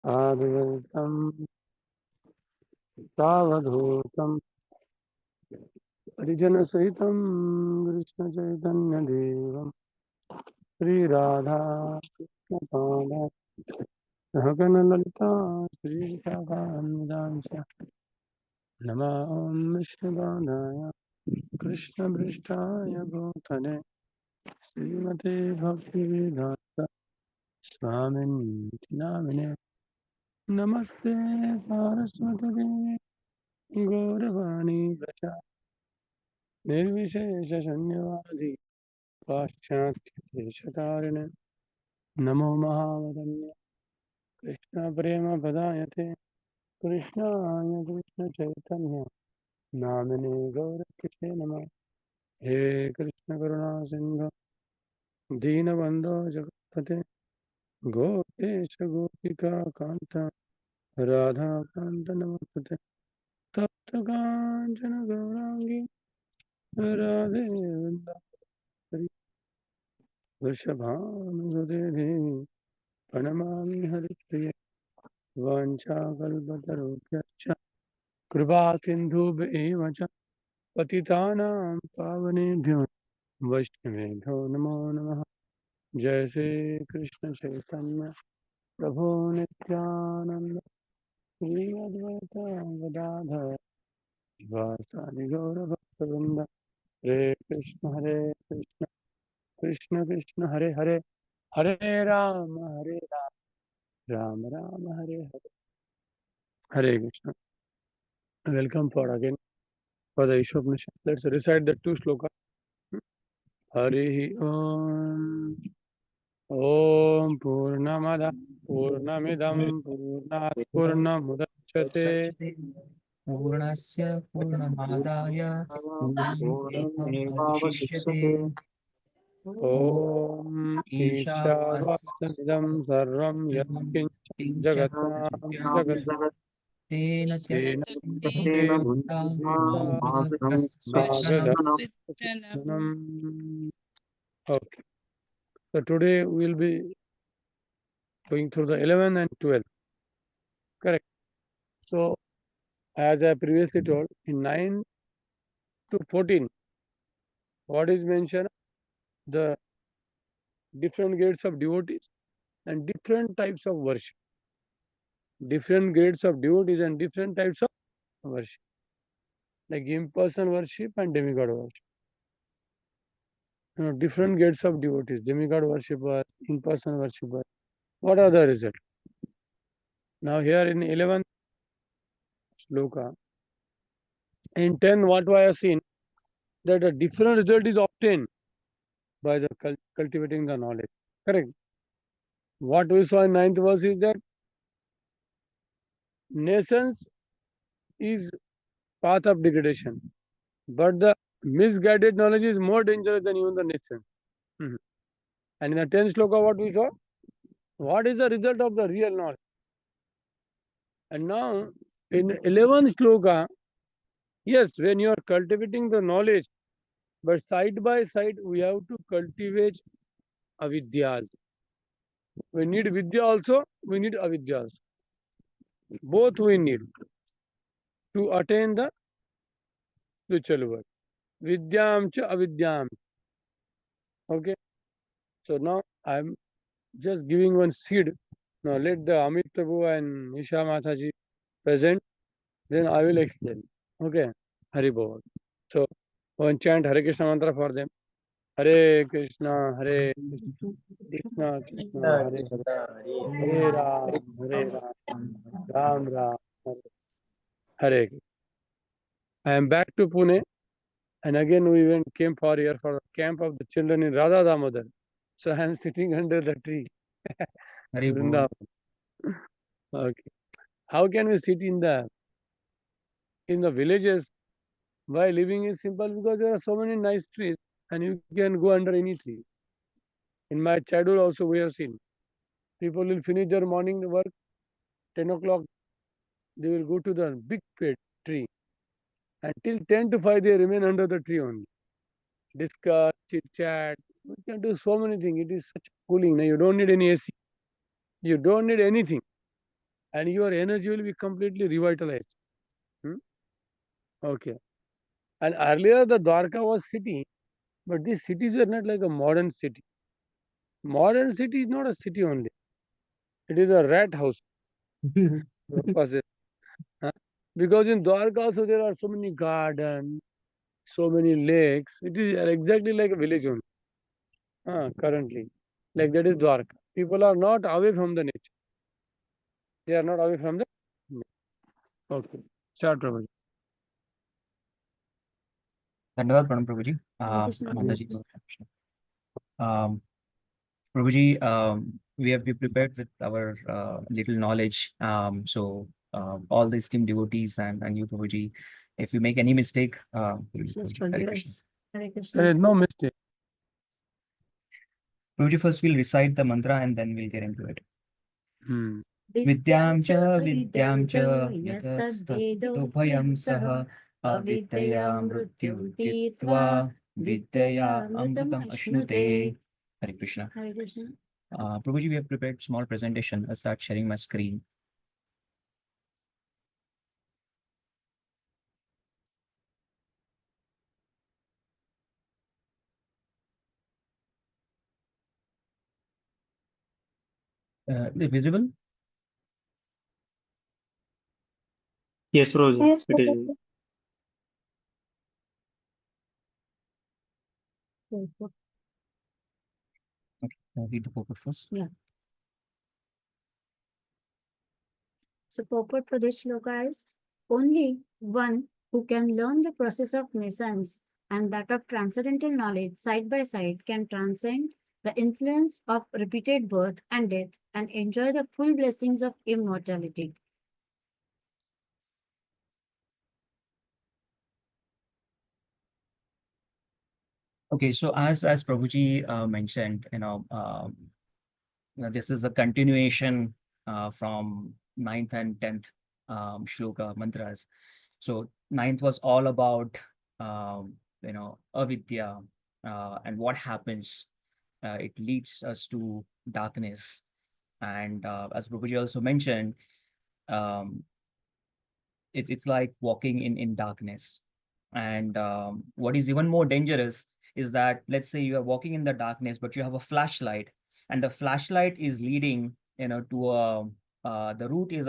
Advaitam Savadhutam Harijana Sahitam Krishna Chaitanya Devam Sri Radha Krishna Pada Sahagana Lalita Sri Radha Nama Om Vishnu Krishna Prishtaya Bhutale Srimate Bhaktivedanta Swami Namine Namaste Saraswati Gauravani Pracha Nirvishesha Shanyavadi Paschatya Shatarine Namo Mahavadanya Krishna Prema Padayate Krishnaya Krishna Chaitanya Namine Gaurakishe Nama He Krishna Karuna Sindhu Deenabandho Jagatpate Gopesha Gopika Kanta Radha Kanta Namaste Tapta Kanchana Gaurangi Radhe Vrindavari Vrishabhanu Devi Pranamami Haripriya Vancha Kalpatarubhyascha Kripa Sindhu Evacha Patitanam Pavanebhyo Vaishnavebhyo Namo Namaha Jai Shri Krishna Chaitanya Prabhu Nityananda Shri Advaita Gadadhar Vasadi Gaura Bhaktavinda Hare Krishna Krishna Krishna Hare Hare Hare Rama Rama Hare Hare Krishna. Welcome for again for the Isopanisad. Let's recite the two slokas. Harihi Om Om Purnamada Purnamidam Purnat Purnamudachyate पूर्णस्य पूर्णमादाय पूर्णमेवावशिष्यते Om Ishavasyanidam Sarvam Yatkinchit Jagatam Jagat तेन Tena Okay. So today we will be going through the 11th and 12th. Correct. So as I previously told, in 9 to 14, what is mentioned? The different grades of devotees and different types of worship. Different grades of devotees and different types of worship. Like impersonal worship and demigod worship. Different grades of devotees, demigod worshippers, impersonal worshippers. What are the results? Now here in 11th sloka, in 10 what I have seen, that a different result is obtained by the cultivating the knowledge. Correct. What we saw in 9th verse is that nations is path of degradation, but the misguided knowledge is more dangerous than even the nation. And in the 10th sloka, what we saw? What is the result of the real knowledge? And now in 11th sloka, yes, when you are cultivating the knowledge, but side by side we have to cultivate avidya. We need vidya also, we need avidya also. Both we need to attain the spiritual world. Vidyam cha avidyam. Okay. So now I'm just giving one seed. Now let the Amit Prabhu and Isha Mataji present, then I will explain. Okay. Hari Bol. So one chant Hare Krishna mantra for them. Hare Krishna, Hare Krishna, Krishna Krishna, Hare Hare, Hare Ram, Ram Ram, Hare. I am back to Pune, and again we came for here for the camp of the children in Radha Damodar. So I am sitting under the tree. Vrindavan. Okay. How can we sit in the villages? Why living is simple? Because there are so many nice trees, and you can go under any tree. In my childhood also we have seen people will finish their morning work 10 o'clock. They will go to the big tree, and till 10 to 5 they remain under the tree only. Discuss, chit chat. You can do so many things. It is such cooling. Now you don't need any AC. You don't need anything. and your energy will be completely revitalized. Hmm? Okay. And earlier the Dwarka was city, but these cities were not like a modern city. Modern city is not a city only. It is a rat house. Purpose is, huh? Because in Dwarka also there are so many gardens, so many lakes. It is exactly like a village only. Currently. Like that is Dwarka. People are not away from the nature. They are not away from the nature. Okay. Start, Prabhuji. धन्यवाद प्रणाम प्रभु जी माता जी प्रभु जी we prepared with our little knowledge so all the esteemed devotees and you Prabhu ji, if we make any mistake Just Hare forgive Krishna. us. Hare There Krishna. is no mistake. Prabhu ji, first we'll recite the mantra and then we'll get into it. Hmm. विद्यां च यतस्ततोभयं सह अविद्यया मृत्युं तीर्त्वा विद्यया अमृतम् अश्नुते. Hare Krishna. Hare Krishna. Prabhuji, we have prepared small presentation. I'll start sharing my screen. Is it visible? Yes, Prabhuji. Yes, It is. Okay, I'll read the purport first. Yeah. So purport for this shloka is only one who can learn the process of nescience and that of transcendental knowledge side by side can transcend the influence of repeated birth and death and enjoy the full blessings of immortality. Okay, so as Prabhuji mentioned, this is a continuation from 9th and 10th shloka mantras. So 9th was all about avidya and what happens. It leads us to darkness, and as Prabhuji also mentioned, um, it's like walking in darkness. And what is even more dangerous is that, let's say you are walking in the darkness, but you have a flashlight, and the flashlight is leading, to a the route is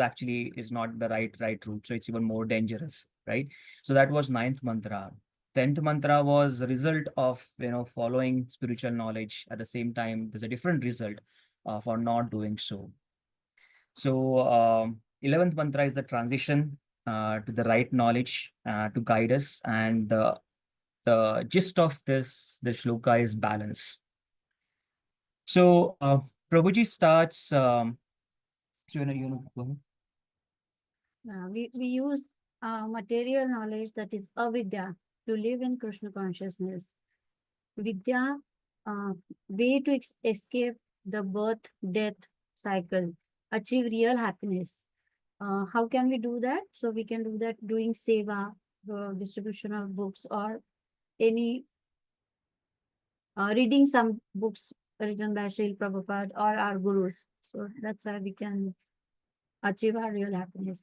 not the right route, so it's even more dangerous, right? So that was 9th mantra. 10th mantra was the result of following spiritual knowledge. At the same time, there's a different result for not doing so. So 11th mantra is the transition to the right knowledge to guide us, and the gist of this shloka is balance. So Prabhuji starts. So go ahead. We use material knowledge, that is avidya, to live in Krishna consciousness. Vidya, way to escape the birth, death cycle, achieve real happiness. How can we do that? So we can do that doing seva, distribution of books, or any reading some books written by Srila Prabhupada or our gurus. So that's why we can achieve our real happiness.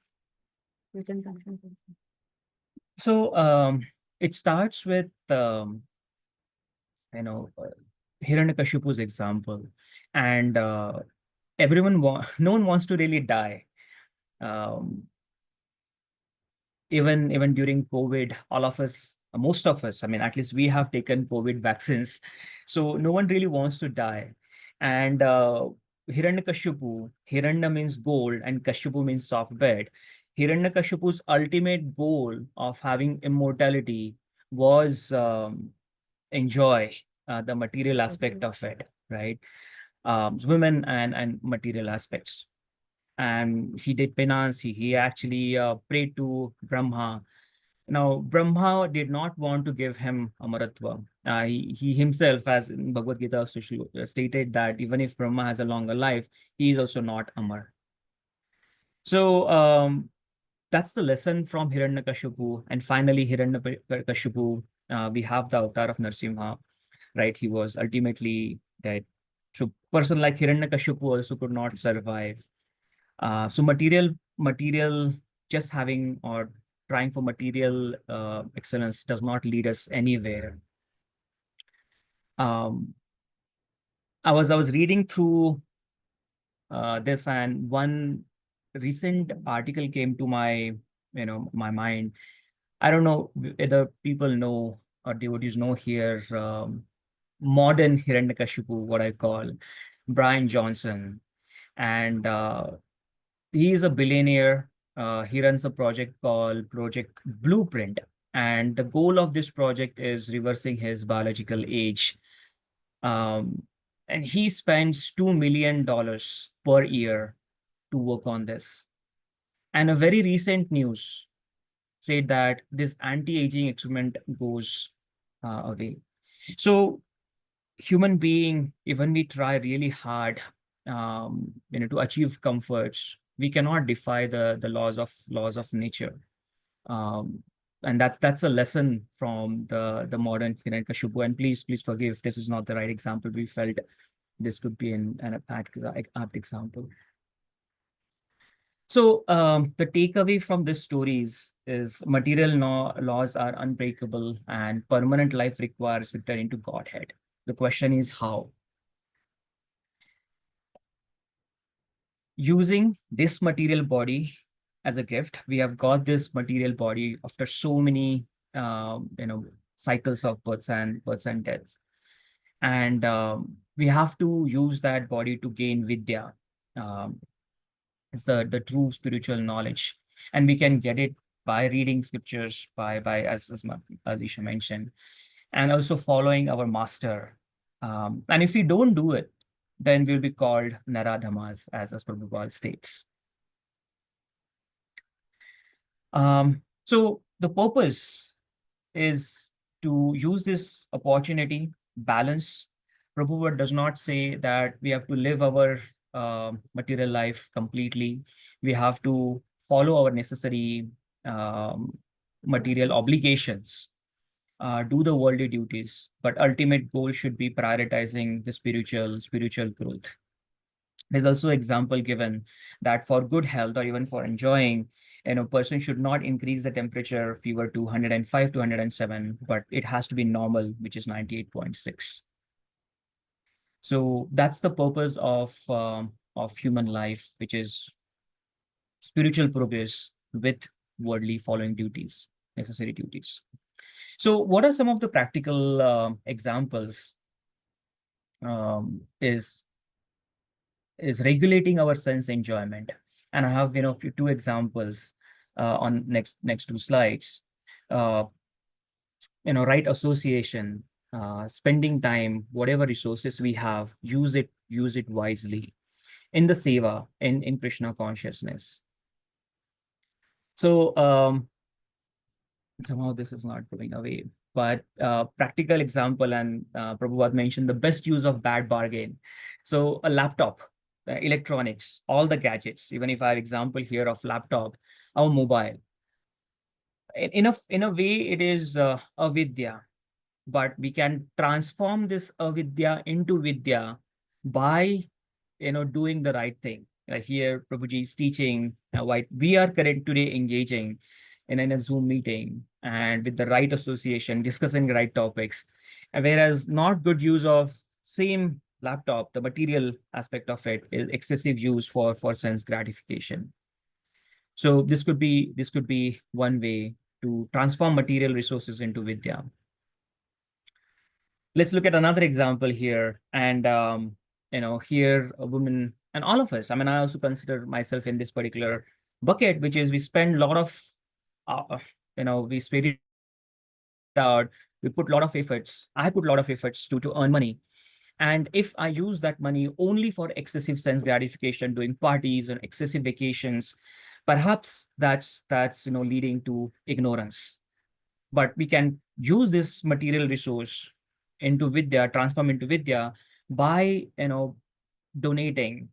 We can function. So it starts with Hiranyakashipu's example, and no one wants to really die. Even during COVID, all of us, most of us, I mean, at least we have taken COVID vaccines, so no one really wants to die. And Hiranyakashipu, Hiranya means gold and Kashipu means soft bed. Hiranyakashipu's ultimate goal of having immortality was enjoy the material aspect of it, right? Women and material aspects. And he did penance. He actually prayed to Brahma. Now, Brahma did not want to give him Amaratva. He himself, as in Bhagavad Gita, stated that even if Brahma has a longer life, he is also not Amar. So that's the lesson from Hiranyakashipu. And finally, Hiranyakashipu, we have the avatar of Narsimha, right? He was ultimately dead. So person like Hiranyakashipu also could not survive. So material, just having or trying for material excellence does not lead us anywhere. I was reading through this, and one recent article came to my my mind. I don't know whether people know or devotees know here, modern Hiranyakashipu, what I call Brian Johnson, and he is a billionaire. He runs a project called Project Blueprint, and the goal of this project is reversing his biological age. And he spends $2 million per year to work on this. And a very recent news said that this anti-aging experiment goes away. So human being, even we try really hard, to achieve comforts, we cannot defy the laws of nature. And that's a lesson from the modern Hiranyakashipu. And please forgive, this is not the right example. We felt this could be an apt example. So the takeaway from this stories is material laws are unbreakable and permanent life requires return into Godhead. The question is how? Using this material body as a gift, we have got this material body after so many cycles of births and deaths, and we have to use that body to gain vidya. It's the true spiritual knowledge, and we can get it by reading scriptures, by as Isha mentioned, and also following our master. And if we don't do it, then we'll be called Naradhamas, as Prabhupada states. So the purpose is to use this opportunity, balance. Prabhupada does not say that we have to live our material life completely. We have to follow our necessary material obligations, do the worldly duties, but ultimate goal should be prioritizing the spiritual growth. There's also example given that for good health or even for enjoying, person should not increase the temperature fever to 105 to 107, but it has to be normal, which is 98.6. So that's the purpose of human life, which is spiritual progress with worldly following duties, necessary duties. So what are some of the practical examples? Is regulating our sense enjoyment. And I have, two examples on next two slides. Right association, spending time, whatever resources we have, use it wisely in the seva, in Krishna consciousness. So somehow this is not going away, but practical example, and Prabhupada mentioned the best use of bad bargain. So a laptop, electronics, all the gadgets, even if I have example here of laptop, our mobile, in a way it is avidya, but we can transform this avidya into vidya by doing the right thing. Like here Prabhuji is teaching why we are today engaging in a Zoom meeting and with the right association, discussing the right topics, whereas not good use of same laptop, the material aspect of it is excessive use for sense gratification. So this could be one way to transform material resources into vidya. Let's look at another example here. And here a woman, and all of us, I mean, I also consider myself in this particular bucket, which is we spend a lot of we spend it out, we put a lot of efforts, I put a lot of efforts to earn money. And if I use that money only for excessive sense gratification, doing parties and excessive vacations, perhaps that's leading to ignorance. But we can use this material resource into vidya, transform into vidya by donating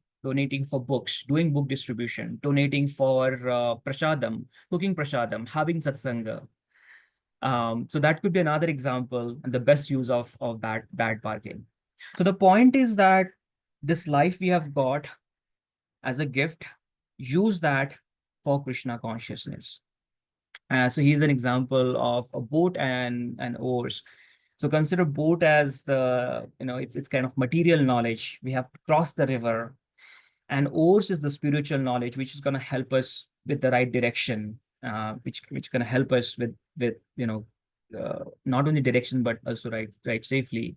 for books, doing book distribution, donating for prasadam, cooking prasadam, having satsanga. So that could be another example and the best use of bad bargain. So the point is that this life we have got as a gift, use that for Krishna consciousness. So here's an example of a boat and oars. So consider boat as the, it's kind of material knowledge. We have to cross the river, and oars is the spiritual knowledge, which is going to help us with the right direction, which going to help us with not only direction but also right safely.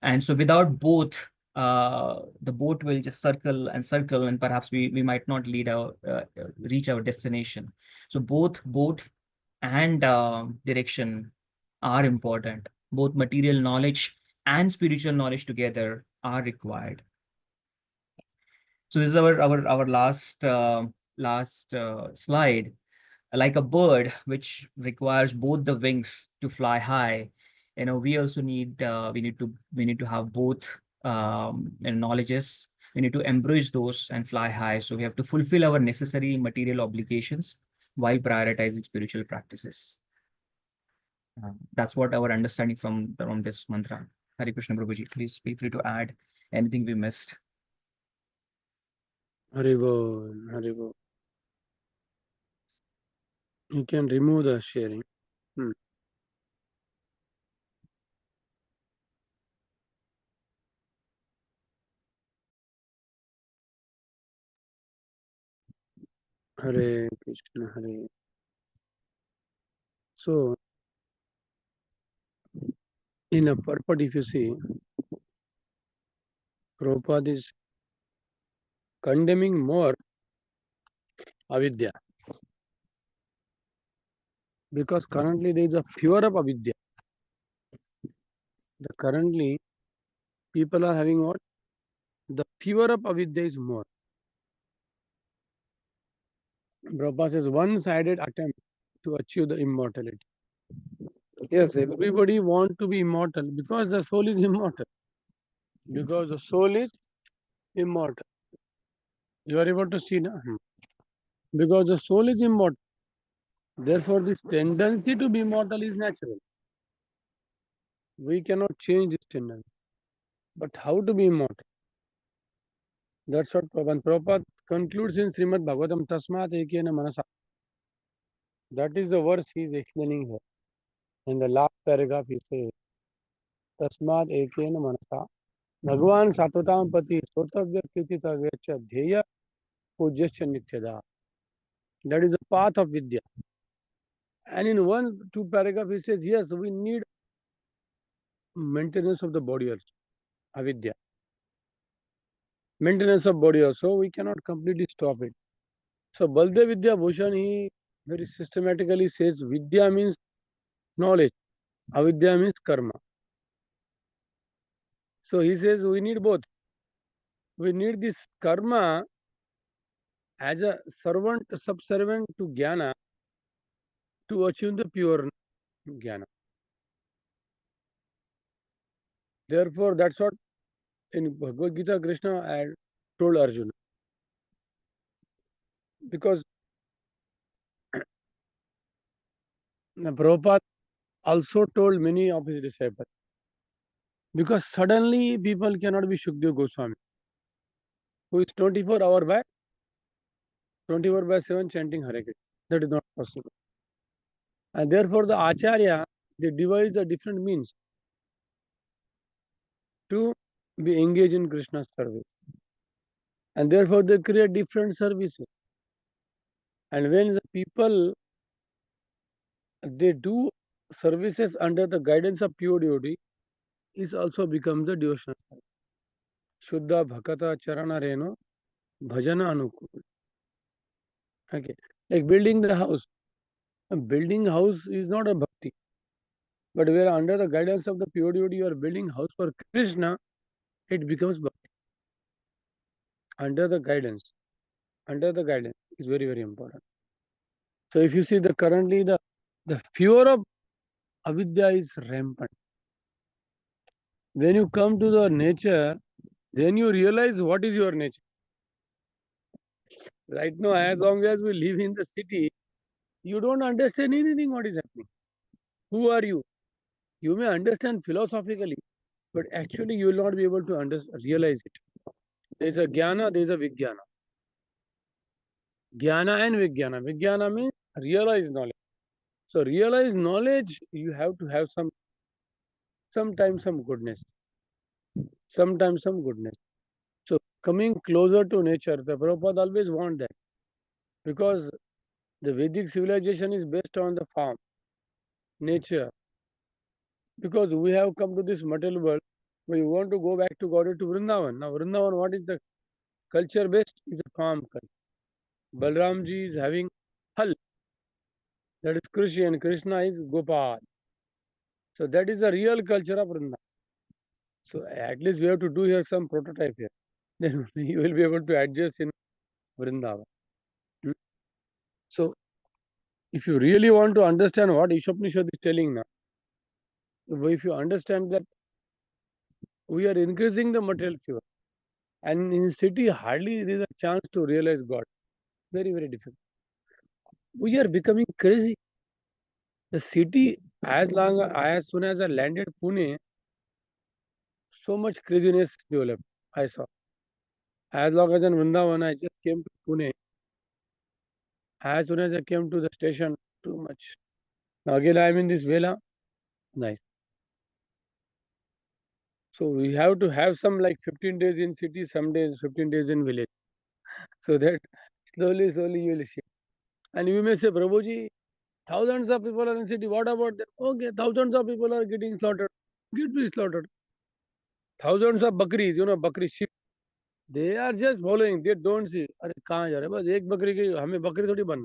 And so without both, the boat will just circle and circle, and perhaps we might not reach our destination. So both boat and direction are important. Both material knowledge and spiritual knowledge together are required. So this is our last slide. Like a bird, which requires both the wings to fly high, we also need we need to have both knowledges. We need to embrace those and fly high. So we have to fulfill our necessary material obligations while prioritizing spiritual practices. That's what our understanding from this mantra. Hare Krishna Prabhuji, please feel free to add anything we missed. Haribol, Haribol. You can remove the sharing. Hare Krishna, Hare. So, in a purport, if you see, Prabhupada is condemning more avidya, because currently there is a fear of avidya. Currently, people are having what? The fear of avidya is more. Prabhupada says one-sided attempt to achieve the immortality. Yes, everybody wants to be immortal because the soul is immortal. Because the soul is immortal. You are able to see now? Because the soul is immortal. Therefore, this tendency to be immortal is natural. We cannot change this tendency. But how to be immortal? That's what Prabhupada concludes in Srimad Bhagavatam, Tasmat Ekena Manasa. That is the verse he is explaining here. In the last paragraph, he says, Tasmat Ekena Manasa. Bhagavan Satvatam Pati Sotavya Kirtitavya Cha Dheya Pujyasya Nityada. That is the path of Vidya. And in 1-2 paragraph, he says, yes, we need maintenance of the body also, avidya. Maintenance of body also, we cannot completely stop it. So, Baldev Vidya Bhushan, he very systematically says, Vidya means knowledge, avidya means karma. So, he says we need both. We need this karma as a servant, subservient to jnana to achieve the pure jnana. Therefore, that's what in Bhagavad Gita, Krishna had told Arjuna. Because Prabhupada also told many of his disciples. Because suddenly people cannot be Shukdev Goswami, who is 24 hours by 7 chanting Hare Krishna. That is not possible. And therefore the Acharya, they devise a different means to be engaged in Krishna's service. And therefore they create different services. And when the people, they do services under the guidance of pure devotee, it also becomes a devotional service. Shuddha Bhakata Charana Reno Bhajana Anukul. Okay. Like building the house. A building house is not a bhakti. But where under the guidance of the pure devotee you are building house for Krishna, it becomes bhakti. Under the guidance is very, very important. So if you see currently the fear of avidya is rampant. When you come to the nature, then you realize what is your nature. Right now, as long as we live in the city, you don't understand anything what is happening. Who are you? You may understand philosophically, but actually you will not be able to realize it. There is a jnana, there is a vijnana. Jnana and Vijnana. Vijnana means realized knowledge. So realized knowledge, you have to have sometimes some goodness. Sometimes some goodness. So coming closer to nature, the Prabhupada always want that. Because the Vedic civilization is based on the farm, nature. Because we have come to this material world, we want to go back to God to Vrindavan. Now Vrindavan, what is the culture based? Is a farm culture. Balramji is having Hal, that is Krishna, and Krishna is Gopal. So that is the real culture of Vrindavan. So at least we have to do here some prototype here. Then you will be able to adjust in Vrindavan. So if you really want to understand what Isopanisad is telling now, if you understand that we are increasing the material fever, and in city hardly there is a chance to realize God. Very, very difficult. We are becoming crazy. The city, as soon as I landed Pune, so much craziness developed. I saw. As long as in Vrindavan, I just came to Pune. As soon as I came to the station, too much. Now again I am in this Vela. Nice. So we have to have some like 15 days in city, some days 15 days in village. So that slowly, slowly you will see. And you may say, Prabhuji, thousands of people are in city. What about them? Okay, thousands of people are getting slaughtered. Get be slaughtered. Thousands of bakris, bakri sheep. They are just following. They don't see. अरे कहाँ जा रहे? बस एक बकरी की हमें बकरी थोड़ी बनना.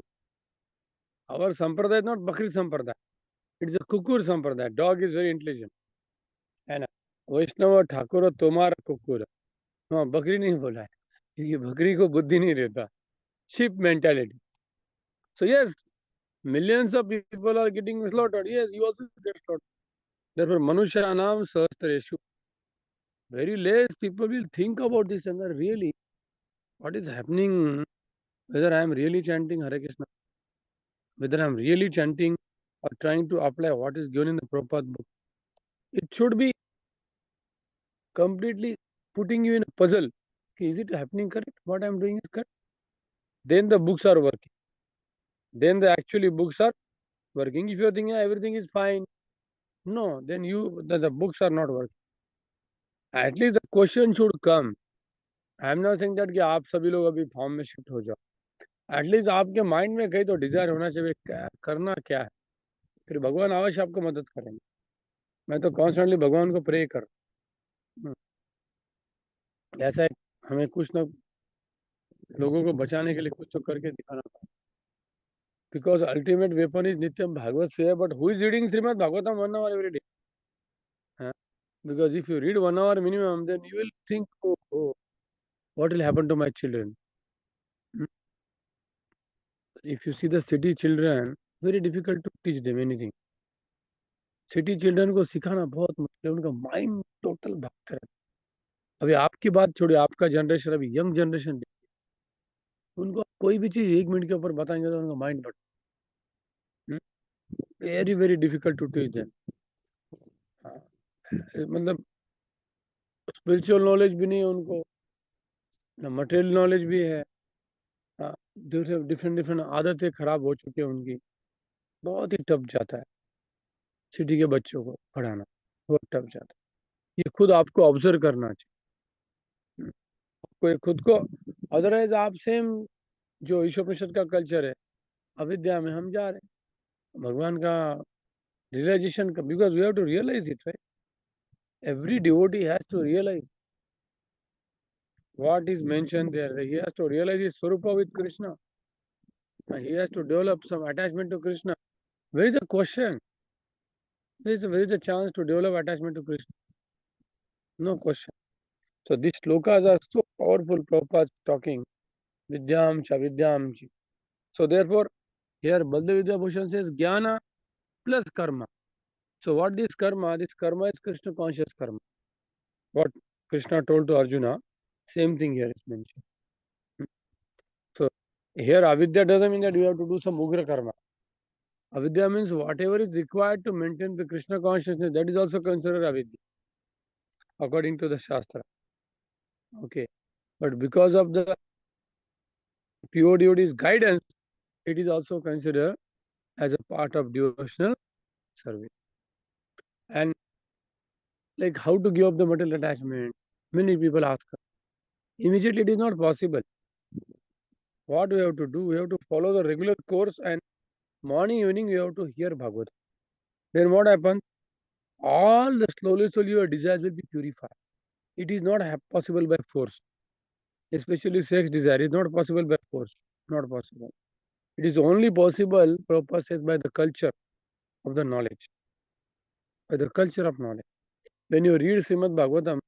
Our sampradaya is not bakri sampradaya. It is a kukur sampradaya. Dog is very intelligent. है ना? वैष्णव ठाकुर तुम्हारा कुकुर. हाँ बकरी नहीं बोला है. ये बकरी को बुद्धि नहीं रहता. Sheep mentality. So yes, millions of people are getting slaughtered. Yes, you also get slaughtered. Therefore, Manushanam Sahastreshu. Very less people will think about this and really what is happening, whether I am really chanting Hare Krishna, whether I am really chanting or trying to apply what is given in the Prabhupada book. It should be completely putting you in a puzzle. Okay, is it happening correct? What I am doing is correct? Then the books are working. Then the actually books are working. If you are thinking everything is fine, no, then the books are not working. At least the question should come. I am not saying that कि आप सभी लोग अभी form में shift हो जाओ. At least आपके mind में कहीं तो डिजायर होना चाहिए करना क्या है. फिर भगवान अवश्य आपको मदद करेंगे. मैं तो कॉन्स्टेंटली भगवान को प्रे कर. ऐसा हमें कुछ ना लोगों को बचाने के लिए कुछ तो करके दिखाना पड़ेगा. बिकॉज अल्टीमेट वेपन इज नित्यम भागवत सेवा. But who is reading Shrimad Bhagavatam 1 hour every day? Because if you read 1 hour minimum, then you will think, oh, what will happen to my children? If you see the city children, very difficult to teach them anything. City children को सिखाना बहुत मुश्किल है. उनका mind total भागता है. अभी आपकी बात छोड़िए, आपका जनरेशन, अभी यंग जनरेशन, उनको कोई भी चीज 1 मिनट के ऊपर बताएंगे तो उनका माइंड बढ़. Very very difficult to teach them. मतलब स्पिरिचुअल नॉलेज भी नहीं है उनको, मटेरियल नॉलेज भी है. डिफरेंट डिफरेंट आदतें खराब हो चुकी है उनकी. बहुत ही टफ जाता है सिटी के बच्चों को पढ़ाना. बहुत टफ जाता है. ये खुद आपको ऑब्जर्व करना चाहिए. कोई खुद को. अदरवाइज आप सेम जो ईशोपनिषद का कल्चर है, अविद्या में हम जा रहे हैं. भगवान का रियलाइजेशन का, because we have to realise it, right. Every devotee has to realise what is mentioned there. He has to realize his Swarupa with Krishna. He has to develop some attachment to Krishna. Where is the question? Where is the chance to develop attachment to Krishna? No question. So these slokas are so powerful. Prabhupada talking. Vidyam cha vidyam chi. So therefore, here Bhaktivedanta Bhushan says Jnana plus karma. So what this karma? This karma is Krishna conscious karma. What Krishna told to Arjuna, same thing here is mentioned. So here avidya doesn't mean that you have to do some ugra karma. Avidya means whatever is required to maintain the Krishna consciousness, that is also considered avidya, according to the Shastra. Okay. But because of the pure devotee's guidance, it is also considered as a part of devotional service. And like how to give up the material attachment, many people ask us. Immediately, it is not possible. What we have to do, we have to follow the regular course, and morning, evening, we have to hear Bhagavad. Then what happens? All the slowly your desires will be purified. It is not possible by force. Especially sex desire is not possible by force. Not possible. It is only possible, Prabhupada says, by the culture of the knowledge. By the culture of knowledge. When you read Srimad Bhagavatam,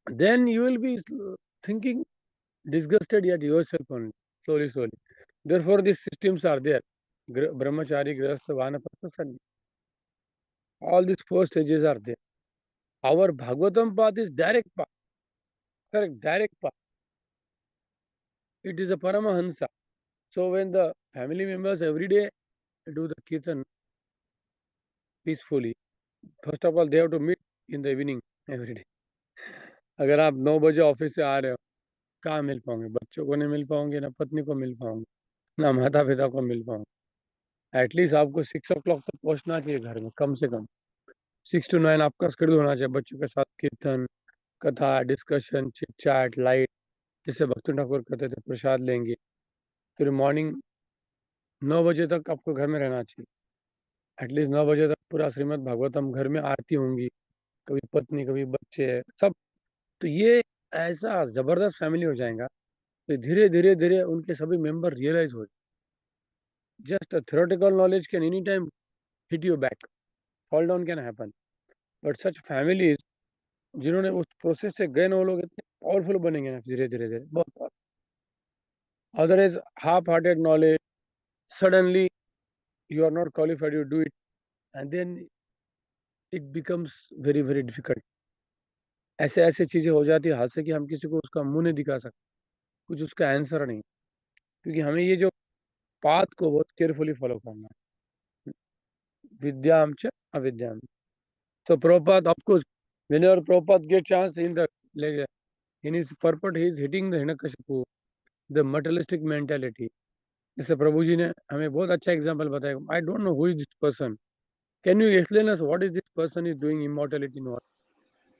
then you will be thinking disgusted at yourself only, slowly. Therefore, these systems are there. Brahmachari, Grihastha, Vanaprastha, Sannyasa. All these four stages are there. Our Bhagavatam path is direct path. Correct, direct path. It is a Paramahansa. So when the family members every day do the kirtan peacefully, first of all, they have to meet in the evening every day. अगर आप 9 बजे office से आ रहे हो, कहाँ मिल पाओगे? बच्चों को नहीं मिल पाओगे, ना पत्नी को मिल पाओगे, ना माता पिता को मिल पाओगे. एटलीस्ट आपको 6 o'clock तक पहुंचना चाहिए घर में, कम से कम 6 to 9 आपका शेड्यूल होना चाहिए. बच्चों के साथ कीर्तन, कथा, डिस्कशन, चिट चैट, लाइट, जैसे भक्ति ठाकुर कहते थे, प्रसाद लेंगे. फिर मॉर्निंग 9 बजे तक आपको घर में रहना चाहिए. एटलीस्ट 9 बजे तक पूरा श्रीमद् भागवतम घर में आरती होंगी, कभी पत्नी, कभी बच्चे, सब. तो ये ऐसा जबरदस्त फैमिली हो जाएगा. तो धीरे धीरे धीरे उनके सभी मेंबर रियलाइज हो. Just theoretical knowledge can anytime hit you back. Fall down can happen. But such families जिन्होंने उस प्रोसेस से गए ना, वो लोग इतने पावरफुल बनेंगे ना धीरे धीरे धीरे, बहुत. Otherwise half hearted knowledge, suddenly you are not qualified, you do it, and then it becomes very very difficult. ऐसे ऐसे चीजें हो जाती है हाथ से कि हम किसी को उसका मुंह नहीं दिखा सकते, कुछ उसका आंसर नहीं, क्योंकि हमें ये जो पाथ को बहुत केयरफुली फॉलो करना है. विद्याम च अविद्याम. So Prabhupada, of course, whenever Prabhupada gets chance in the like, in his purport, he is hitting the Hiranyakashipu, the materialistic mentality. जैसे प्रभु जी ने हमें बहुत अच्छा एग्जांपल बताया. I don't know who is this person. Can you explain us what is this person is doing immortality in what?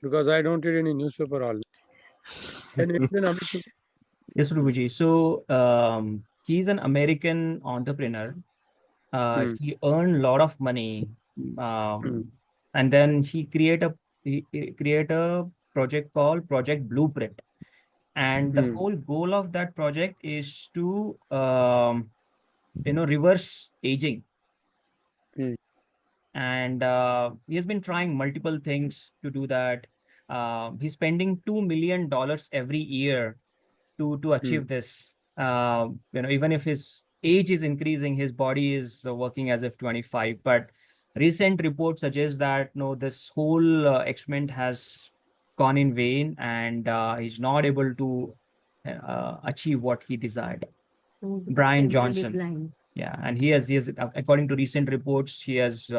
Because I don't read any newspaper all. Can you explain Amit? Yes, Prabhuji. So he's an American entrepreneur. He earned a lot of money, and then he create a project called Project Blueprint, and the whole goal of that project is to reverse aging. And he has been trying multiple things to do that. He's spending $2 million every year to achieve this. Even if his age is increasing, his body is working as if 25. But recent reports suggest that no, this whole experiment has gone in vain, and he's not able to achieve what he desired. Brian Johnson. Blind. Yeah, and he has, according to recent reports, he has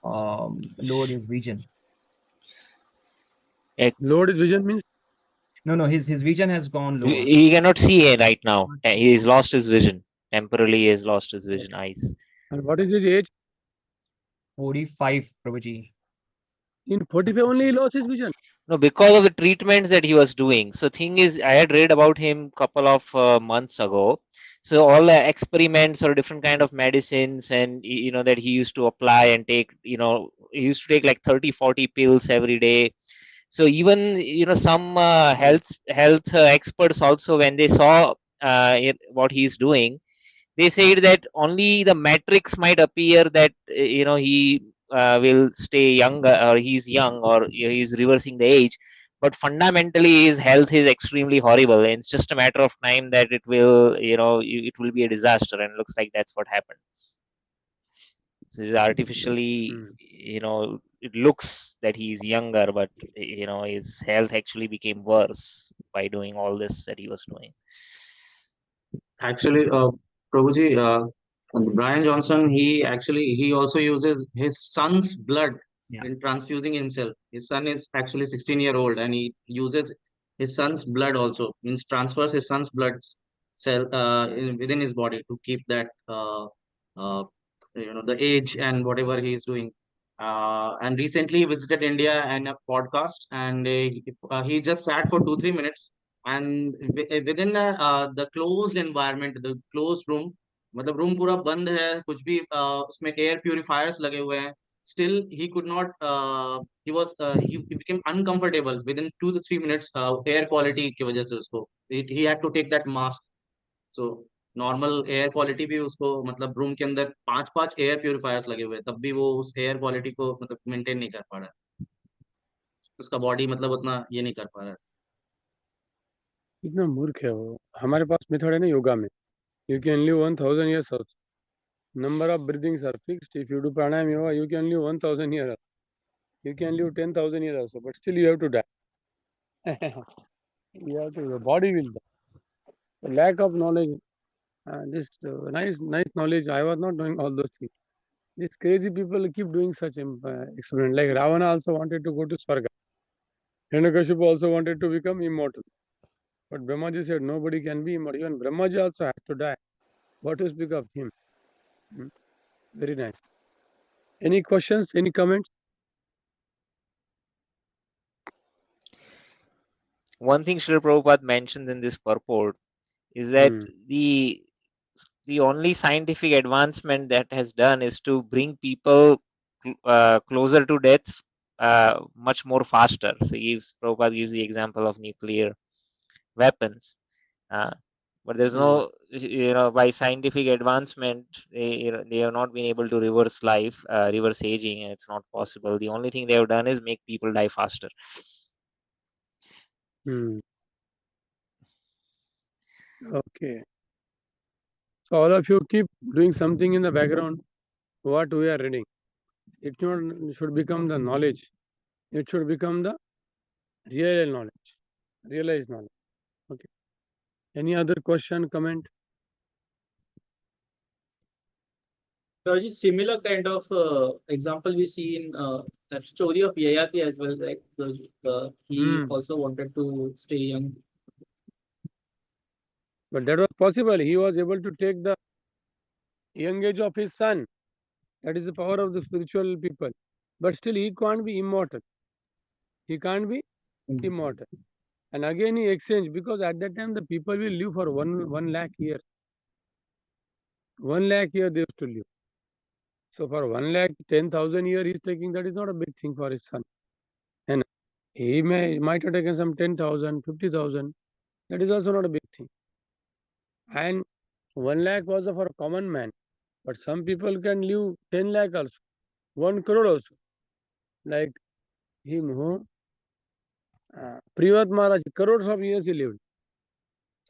lowered his vision. Lowered his vision means? No, his vision has gone lower. He cannot see right now. He has lost his vision. Temporarily, he has lost his vision, eyes. And what is his age? 45, Prabhuji. In 45 only he lost his vision? No, because of the treatments that he was doing. So thing is, I had read about him couple of months ago. So all the experiments or different kind of medicines, and that he used to apply and take, he used to take like 30-40 pills every day. So even some health experts also, when they saw what he's doing, they said that only the metrics might appear that he will stay younger, or he's young, or he's reversing the age, but fundamentally his health is extremely horrible, and it's just a matter of time that it will it will be a disaster, and it looks like that's what happened. So he's artificially it looks that he's younger, but his health actually became worse by doing all this that he was doing. Actually, Prabhuji, Brian Johnson, he also uses his son's blood in transfusing himself. His son is actually 16-year-old, and he uses his son's blood also, means transfers his son's blood cell within his body to keep that uh, the age and whatever he is doing. And recently he visited India and a podcast, and he just sat for 2-3 minutes, and within the closed environment, the closed room, मतलब room पूरा बंद है, कुछ भी उसमें air purifiers लगे हुए हैं, still he could not he became uncomfortable within 2 to 3 minutes, air quality की वजह से उसको he had to take that mask. So normal air quality भी उसको, मतलब रूम के अंदर 5-5 एयर प्यूरिफायर्स लगे हुए हैं, तब भी वो उस एयर क्वालिटी को मतलब मेंटेन नहीं कर पा रहा है, उसका बॉडी मतलब उतना ये नहीं कर पा रहा है. इतना मूर्ख है वो. हमारे पास मेथड है ना योगा में, you can live 1000 years also. Number of breathings are fixed. If you do pranayama yoga, you can live 1000 years. You can live 10,000 years also, but still you have to die. You have to, the body will die. The lack of knowledge, this nice knowledge. I was not knowing all those things. These crazy people keep doing such experiments. Like Ravana also wanted to go to Swarga. Hiranyakashipu also wanted to become immortal. But Brahmaji said nobody can be immortal. Even Brahmaji also has to die. What to speak of him? Very nice. Any questions? Any comments? One thing Srila Prabhupada mentions in this purport is that the only scientific advancement that has done is to bring people closer to death much more faster. So Prabhupada gives the example of nuclear weapons. But there's no, by scientific advancement, they have not been able to reverse life, reverse aging, and it's not possible. The only thing they have done is make people die faster. Okay. So all of you keep doing something in the background, what we are reading. It should become the knowledge. It should become the real knowledge, realized knowledge. Okay. Any other question, comment? Prabhuji, similar kind of example we see in that story of Yayati as well, right? He also wanted to stay young. But that was possible. He was able to take the young age of his son. That is the power of the spiritual people. But still he can't be immortal. He can't be immortal. And again he exchanged, because at that time the people will live for 1 lakh years. 1 lakh years they used to live. So for 1,10,000 years he's taking, that is not a big thing for his son. And he might have taken some 10,000, 50,000. That is also not a big thing. And 1 lakh was for a common man. But some people can live 10 lakh also, 1 crore also. Like him who Privat Maharaj, crores of years he lived.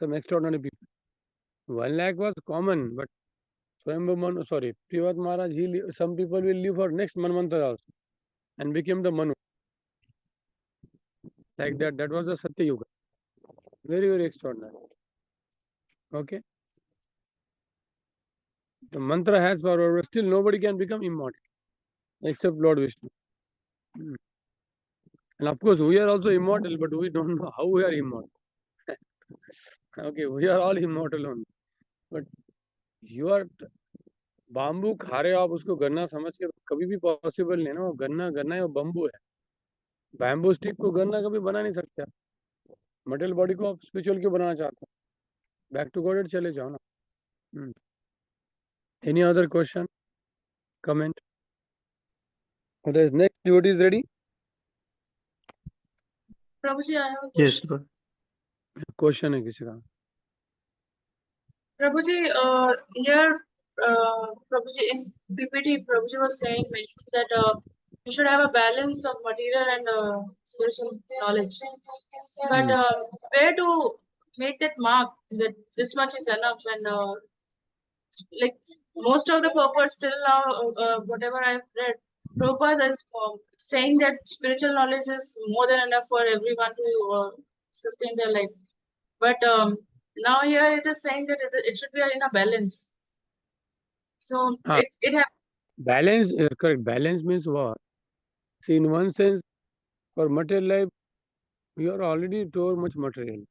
Some extraordinary people. 1 lakh was common, but Privat Maharaj, some people will live for next Manvantara also and became the Manu. Like that. That was the Satya Yuga. Very, very extraordinary. Okay. The mantra has power, still nobody can become immortal except Lord Vishnu. And of course, we are also immortal, but we don't know how we are immortal. Okay, we are all immortal only. But you are bamboo खा रहे हो आप, उसको गन्ना समझ के, कभी भी पॉसिबल नहीं ना. वो गन्ना है, वो बम्बू है. बैम्बू स्टिक को गन्ना कभी बना नहीं सकते. मटेरियल बॉडी को आप स्पिरिचुअल क्यों बनाना चाहते हो? बैक टू गॉड चले जाओ ना. Any other question? Comment? Okay, next devotee is ready? Prabhuji, I have a Yes, question. Question है किसी का? Prabhuji, here, Prabhuji, in PPT, Prabhuji was mentioning that we should have a balance of material and spiritual knowledge. But where to make that mark that this much is enough, and like most of the purpose still now, whatever I've read, Prabhupada is saying that spiritual knowledge is more than enough for everyone to sustain their life. But now here it is saying that it should be in a balance. So balance is correct. Balance means what? See, in one sense, for material life, We are already too much material.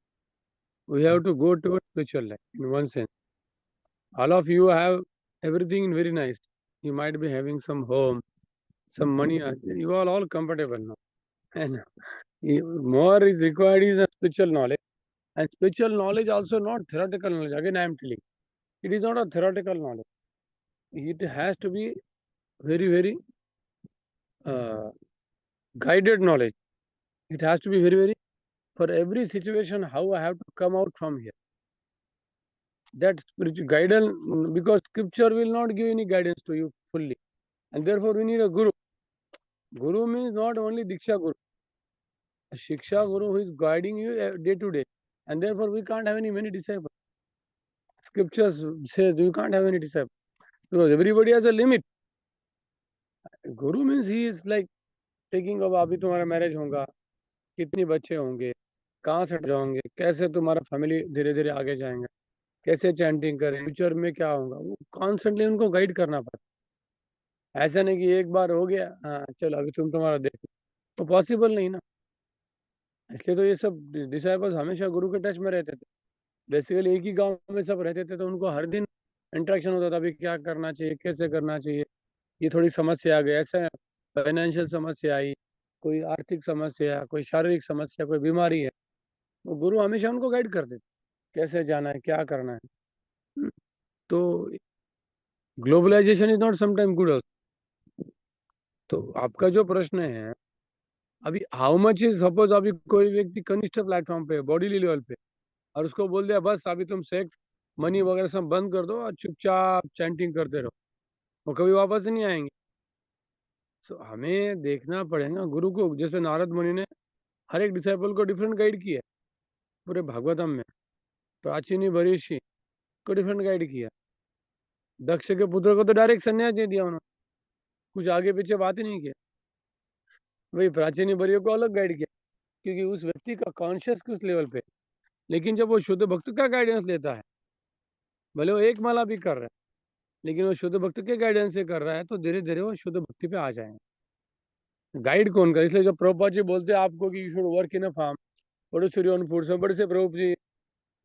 We have to go towards spiritual life in one sense. All of you have everything very nice. You might be having some home, some money. You are all comfortable now. And more is required is a spiritual knowledge. And spiritual knowledge also not theoretical knowledge. Again, I am telling. It is not a theoretical knowledge. It has to be very, very uh, guided knowledge. It has to be very, very, for every situation, how I have to come out from here. That spiritual guidance, because scripture will not give any guidance to you fully. And therefore, we need a guru. Guru means not only Diksha Guru, a Shiksha Guru who is guiding you day to day. And therefore, we can't have any many disciples. Scriptures says you can't have any disciples because everybody has a limit. Guru means he is like taking over, अभी तुम्हारा marriage होगा, कितने बच्चे होंगे, कहाँ से जाओगे, कैसे तुम्हारा फैमिली धीरे धीरे आगे जाएंगे, कैसे चैंटिंग करें, फ्यूचर में क्या होगा, वो कॉन्स्टेंटली उनको गाइड करना पड़ता है। ऐसा नहीं कि एक बार हो गया, हाँ चलो अभी तुम्हारा देखो, तो पॉसिबल नहीं ना। इसलिए तो ये सब डिसाइपल्स हमेशा गुरु के टच में रहते थे। बेसिकली एक ही गांव में सब रहते थे, तो उनको हर दिन इंटरेक्शन होता था, अभी क्या करना चाहिए, कैसे करना चाहिए, ये थोड़ी समस्या आ गई, ऐसा फाइनेंशियल समस्या आई, कोई आर्थिक समस्या, कोई शारीरिक समस्या, कोई बीमारी है, तो गुरु हमेशा उनको गाइड करते थे, कैसे जाना है, क्या करना है। तो globalisation is not sometime good. तो आपका जो प्रश्न है, अभी हाउ मच इज, सपोज अभी कोई व्यक्ति कनिष्ठ प्लेटफॉर्म पे, बॉडी लेवल पे, और उसको बोल दिया बस अभी तुम सेक्स मनी वगैरह सब बंद कर दो और चुपचाप चैंटिंग करते रहो, वो कभी वापस नहीं आएंगे। तो हमें देखना पड़ेगा गुरु को। जैसे नारद मुनि ने हर एक डिसाइपल को डिफरेंट गाइड किया पूरे भागवतम में, प्राचीनी भरीषी को डिफरेंट गाइड किया, दक्ष के पुत्र को तो डायरेक्ट संन्यास दे दिया उन्होंने, कुछ आगे पीछे बात ही नहीं किया। वही प्राचीनी भरी को अलग गाइड किया, क्योंकि उस व्यक्ति का कॉन्शियस किस लेवल पे। लेकिन जब वो शुद्ध भक्त का गाइडेंस लेता है, भले वो एक माला भी कर रहा है, लेकिन वो शुद्ध भक्त के गाइडेंस से कर रहा है, तो धीरे धीरे वो शुद्ध भक्ति पे आ जाएंगे। गाइड कौन कर, इसलिए जब प्रभुपाद जी बोलते हैं आपको कि you should work in a farm, बड़े सूर्य ऑन फूड, सब बड़े से प्रभु जी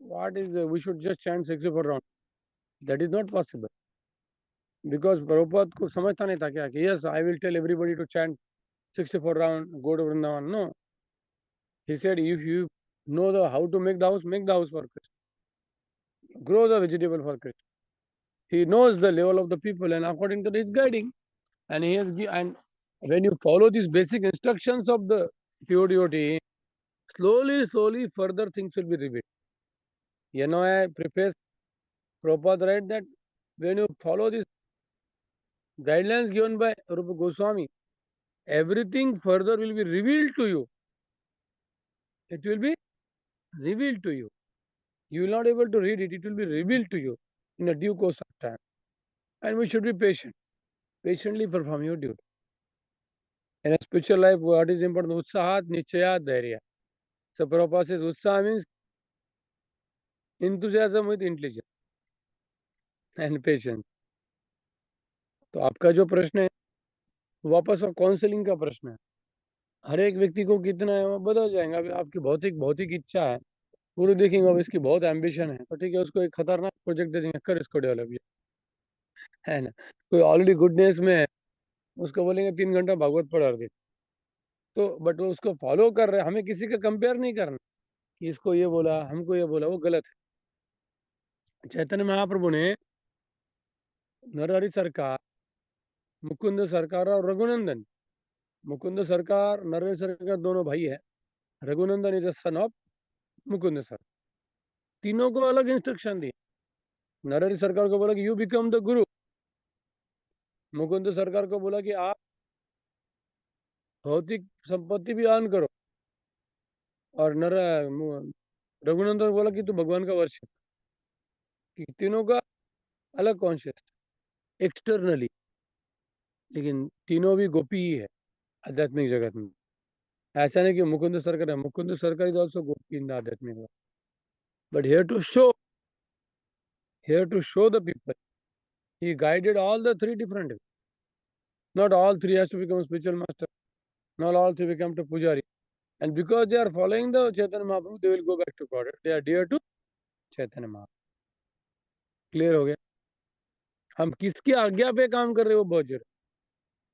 what is we should just chant 64 round, that is not possible. Because Prabhupada को समझता नहीं था क्या कि yes I will tell everybody to chant 64 round, go to Vrindavan. No, he said if you know the how to make the house for Krishna, grow the vegetable for Krishna. He knows the level of the people, and according to his guiding, and he has and when you follow these basic instructions of the pure devotee, slowly further things will be revealed. You know, I preface Prabhupada write that when you follow these guidelines given by Rupa Goswami, everything further will be revealed to you. It will be revealed to you. You will not able to read it. It will be revealed to you in a due course of time. And we should be patient. Patiently perform your duty. In a spiritual life, what is important? Utsahat, Nichayat, Dhairya. So Prabhupada says Utsaha means enthusiasm with intelligence and patience. तो आपका जो प्रश्न है वापस वो counselling का प्रश्न है। हर एक व्यक्ति को कितना है वो बदल जाएगा। अभी आपकी भौतिक इच्छा है, गुरु देखेंगे अब इसकी बहुत एम्बिशन है, तो ठीक है उसको एक खतरनाक प्रोजेक्ट दे देंगे, कर इसको डेवलप, है ना। कोई ऑलरेडी गुडनेस में है, उसको बोलेंगे 3 घंटा भागवत पढ़ दिन, तो बट वो उसको फॉलो कर रहे हैं। हमें किसी का कंपेयर नहीं करना कि इसको ये बोला हमको ये बोला, वो गलत है। चैतन्य महाप्रभु ने नरहरि सरकार, मुकुंद सरकार और रघुनंदन, मुकुंद सरकार नरहरि सरकार दोनों भाई है, Raghunandan is a son of Mukund sir, तीनों को अलग इंस्ट्रक्शन दी। नरहरि सरकार को बोला कि यू बिकम द गुरु, मुकुंद सरकार को बोला कि आप भौतिक संपत्ति भी अर्न करो, और रघुनंदन को बोला कि तू भगवान का वर्शिप। कि तीनों का अलग कॉन्शियस एक्सटर्नली, लेकिन तीनों भी गोपी ही है आध्यात्मिक जगत में। ऐसा नहीं कि मुकुंद सरकार है, मुकुंद सरकार is also gopi in the आध्यात्मिक world, but here to show the people he guided all the 3 different ways. Not all 3 has to become a spiritual master, not all 3 become to pujari, And because they are following the Chaitanya Mahaprabhu, they will go back to Godhead. They are dear to Chaitanya Mahaprabhu. Clear हो गया? हम किसकी आज्ञा पे काम कर रहे हो बहुत जरूर.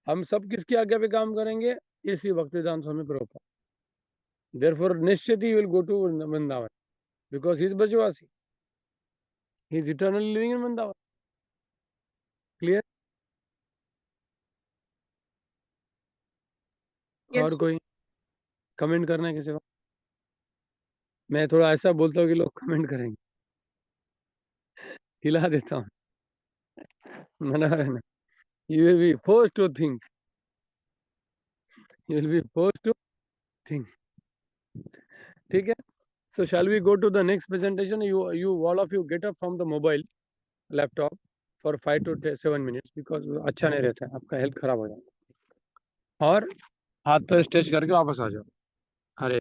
हम सब किसकी आज्ञा पे काम करेंगे? इसी भक्तिवेदांत स्वामी प्रभुपाद. Therefore, निश्चित he will go to Vrindavan because he is Brajvasi. He is eternally living in Vrindavan. Clear? Yes, और कोई कमेंट करना है किसी को? मैं थोड़ा ऐसा बोलता हूँ कि लोग कमेंट करेंगे. हिला देता हूँ. मना है ना. You will be forced to think. You will be forced to think. ठीक है? So shall we go to the next presentation? You all of you get up from the mobile laptop for 5 to 7 minutes because अच्छा नहीं रहता है, आपका health खराब हो जाएगा. और हाथ पर स्ट्रेच करके वापस आ जाओ. हरे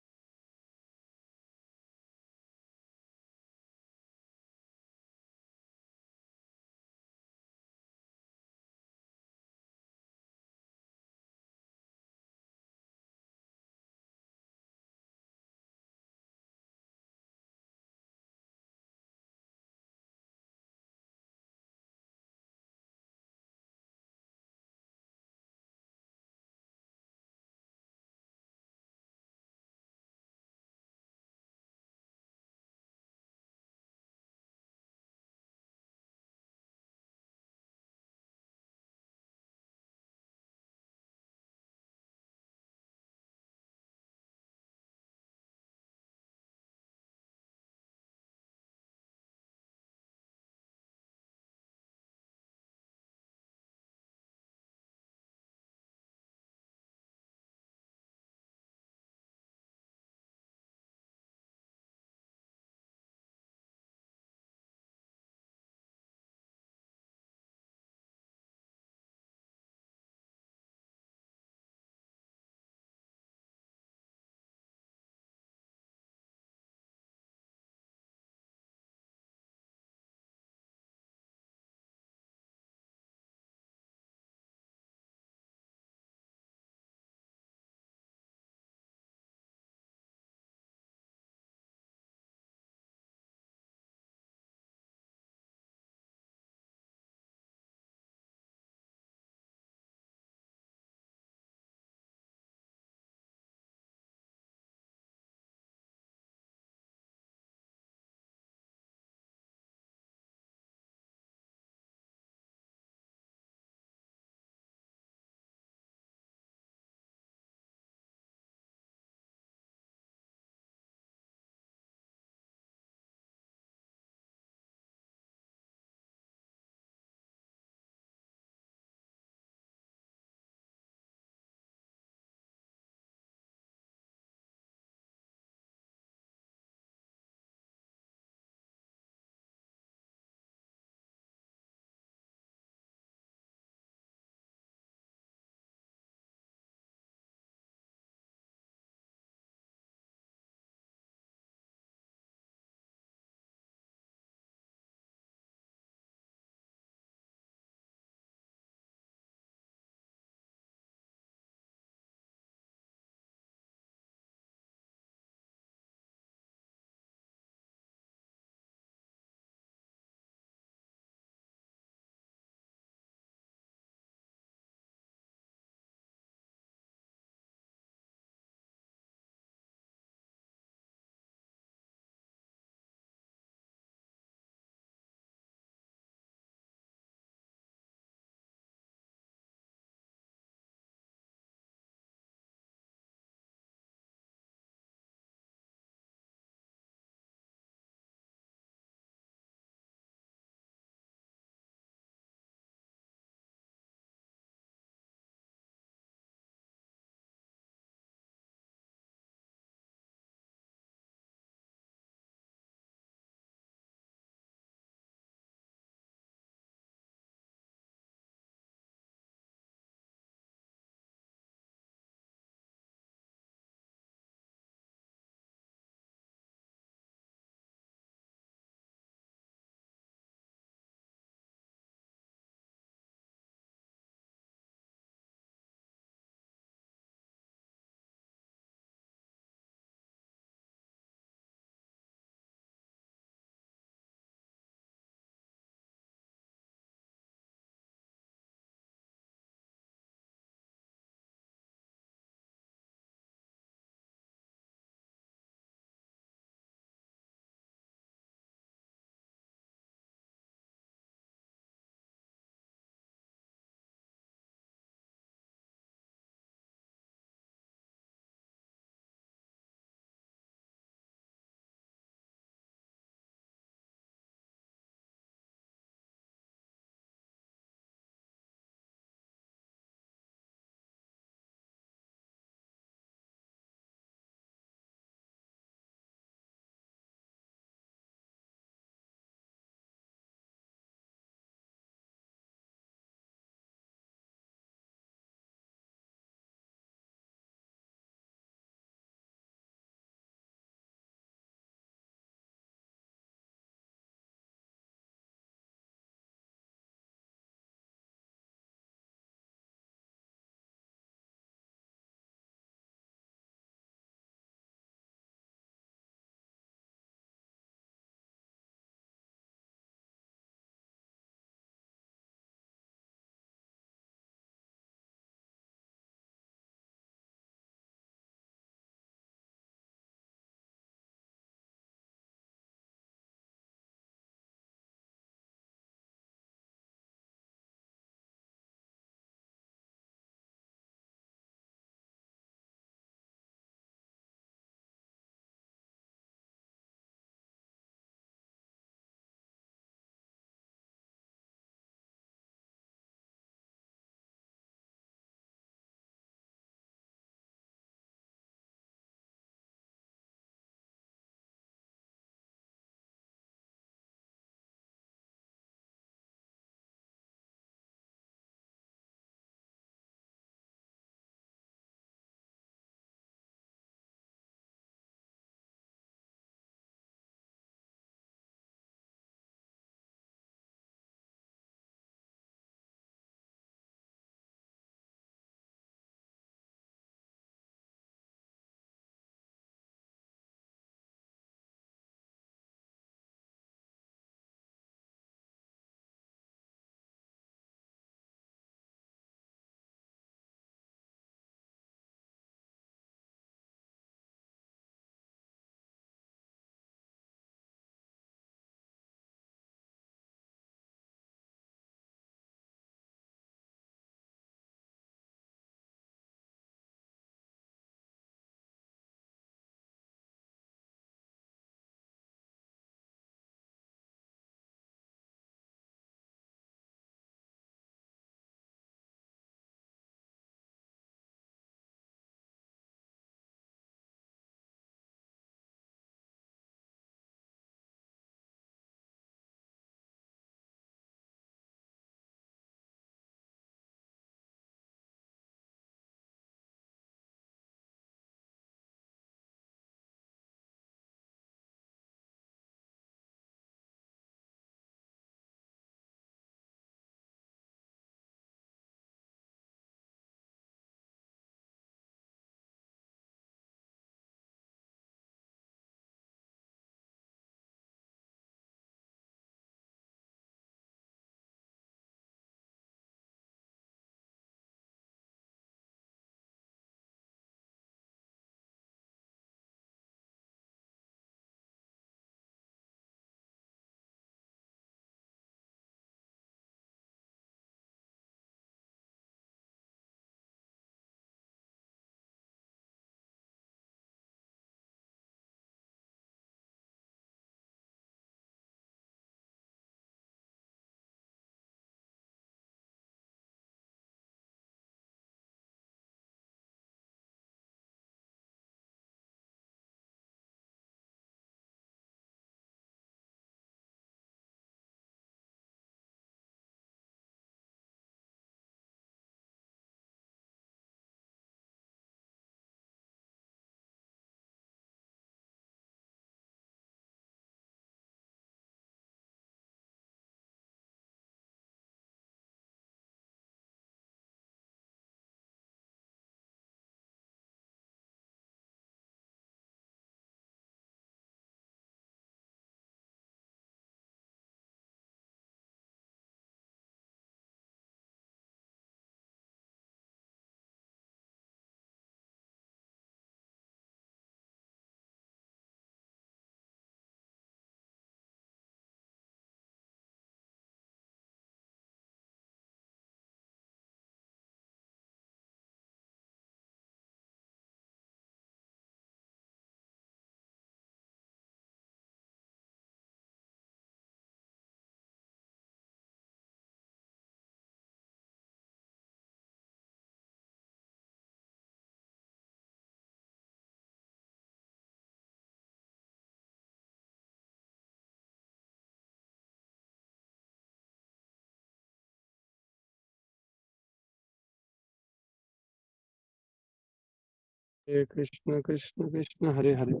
Hare Krishna, Krishna Krishna, Hare Hare,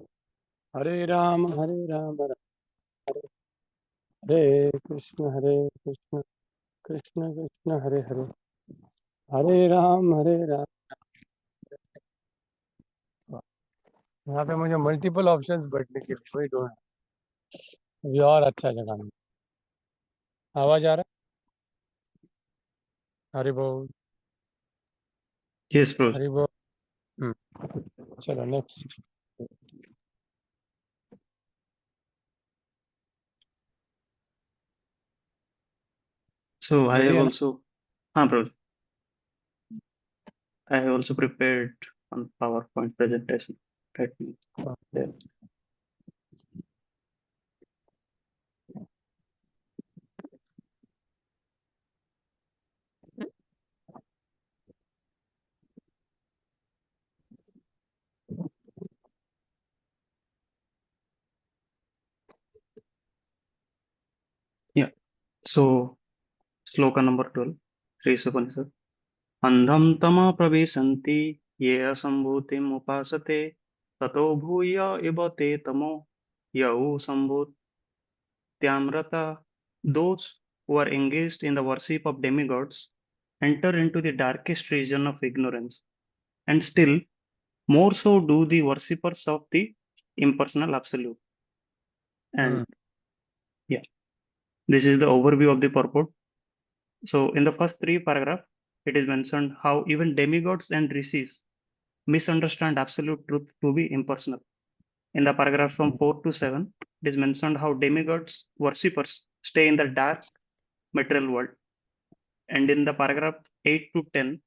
Hare Ram, Hare Hare Krishna, Krishna Krishna, Hare Hare, Hare Ram, Hare Ram. यहाँ पे मुझे मल्टीपल ऑप्शंस बैठने के लिए कोई डोंट अभी और अच्छा जगह में आवाज आ रहा है? हरि बोल, Yes, bro. हरि बोल। चलो next. So I ready have है ना? also, bro, I have also prepared one PowerPoint presentation. Let me there. Yeah. So sloka number 12, Sri Isopanisad. Andham tama pravisanti ye asambhutim upasate tato bhuya ibate tamo yau sambhutyamrata. Those who are engaged in the worship of demigods enter into the darkest region of ignorance, and still more so do the worshippers of the impersonal absolute. And yeah, this is the overview of the purport. So in the first three paragraphs, it is mentioned how even demigods and rishis misunderstand absolute truth to be impersonal. In the paragraph from 4 to 7, it is mentioned how demigods worshippers stay in the dark material world. And in the paragraph 8 to 10,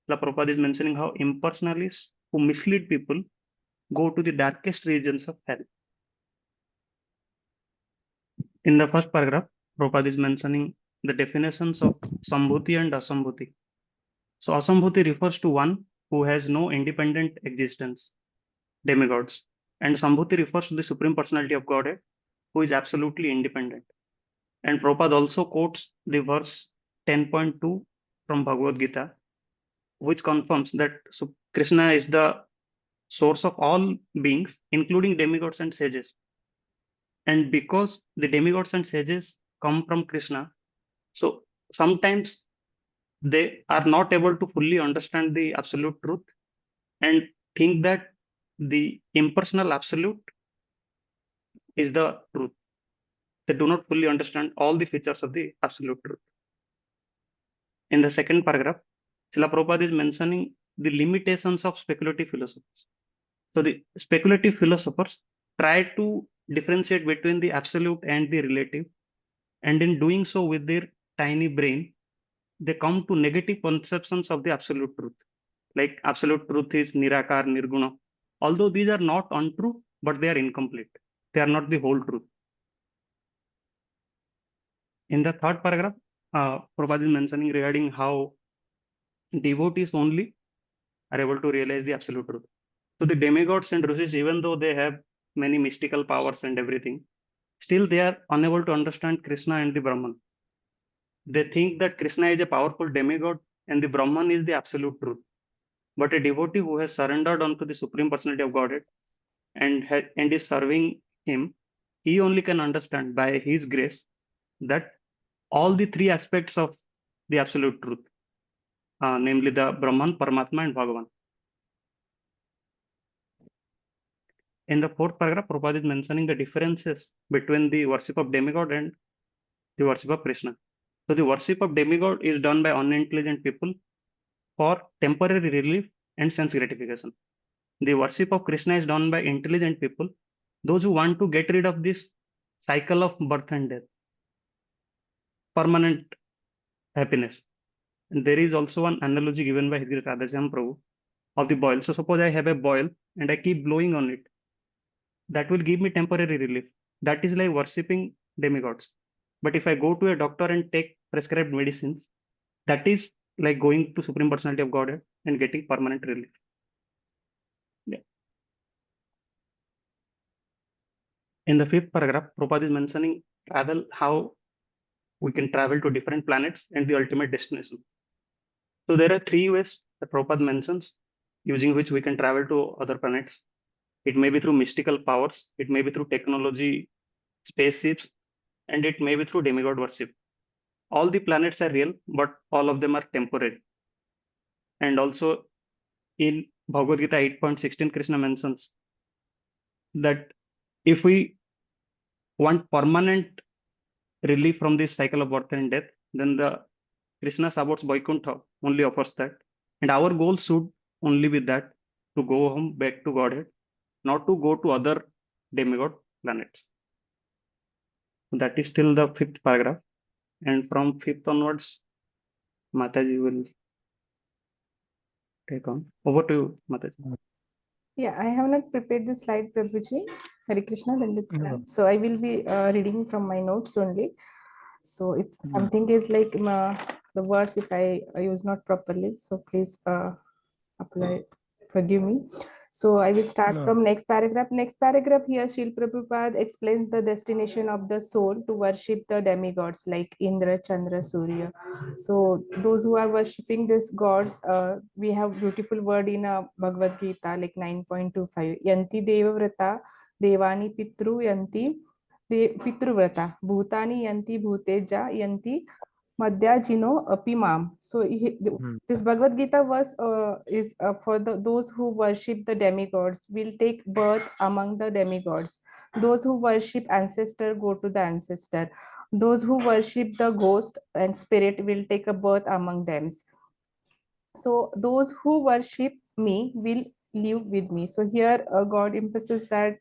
Srila Prabhupada is mentioning how impersonalists who mislead people go to the darkest regions of hell. In the first paragraph, Prabhupada is mentioning the definitions of Sambhuti and Asambhuti. So Asambhuti refers to one who has no independent existence, demigods. And Sambhuti refers to the Supreme Personality of Godhead, who is absolutely independent. And Prabhupada also quotes the verse 10.2 from Bhagavad Gita, which confirms that Krishna is the source of all beings, including demigods and sages. And because the demigods and sages come from Krishna, so sometimes they are not able to fully understand the absolute truth and think that the impersonal absolute is the truth. They do not fully understand all the features of the absolute truth. In the second paragraph, Srila Prabhupada is mentioning the limitations of speculative philosophers. So the speculative philosophers try to differentiate between the absolute and the relative, and in doing so with their tiny brain, they come to negative conceptions of the absolute truth. Like absolute truth is Nirakar, Nirguna. Although these are not untrue, but they are incomplete. They are not the whole truth. In the third paragraph, Prabhupada is mentioning regarding how devotees only are able to realize the absolute truth. So the demigods and rishis, even though they have many mystical powers and everything, still they are unable to understand Krishna and the Brahman. They think that Krishna is a powerful demigod and the Brahman is the absolute truth. But a devotee who has surrendered unto the Supreme Personality of Godhead and is serving him, he only can understand by his grace that all the three aspects of the absolute truth, namely the Brahman, Paramatma, and Bhagavan. In the fourth paragraph, Prabhupada is mentioning the differences between the worship of demigod and the worship of Krishna. So the worship of demigod is done by unintelligent people for temporary relief and sense gratification. The worship of Krishna is done by intelligent people, those who want to get rid of this cycle of birth and death, permanent happiness. And there is also an analogy given by His Grace Radhashyam Prabhu of the boil. So suppose I have a boil and I keep blowing on it. That will give me temporary relief. That is like worshipping demigods. But if I go to a doctor and take prescribed medicines, that is like going to Supreme Personality of Godhead and getting permanent relief. Yeah. In the fifth paragraph, Prabhupada is mentioning travel, how we can travel to different planets and the ultimate destination. So there are three ways that Prabhupada mentions using which we can travel to other planets. It may be through mystical powers, it may be through technology, spaceships, and it may be through demigod worship. All the planets are real, but all of them are temporary. And also in Bhagavad Gita 8.16, Krishna mentions that if we want permanent relief from this cycle of birth and death, then the Krishna supports Vaikuntha only offers that. And our goal should only be that, to go home back to Godhead, not to go to other demigod planets. That is still the 5th paragraph. And from 5th onwards, Mataji will take on. Over to you, Mataji. Yeah, I have not prepared the slide, Prabhuji. Hare Krishna. So I will be reading from my notes only. So if something is like the words, if I use not properly, so please apply, forgive me. So I will start from next paragraph. Next paragraph here, Srila Prabhupada explains the destination of the soul to worship the demigods like Indra, Chandra, Surya. So those who are worshipping these gods, we have beautiful word in Bhagavad Gita like 9.25. Yanti Devavrata Devani Pitru Yanti Pitruvrata Bhutani Yanti Bhuteja Yanti Madhyajino Apimam. So this Bhagavad Gita verse is for those who worship the demigods will take birth among the demigods. Those who worship ancestor go to the ancestor. Those who worship the ghost and spirit will take a birth among them. So those who worship me will live with me. So here God emphasizes that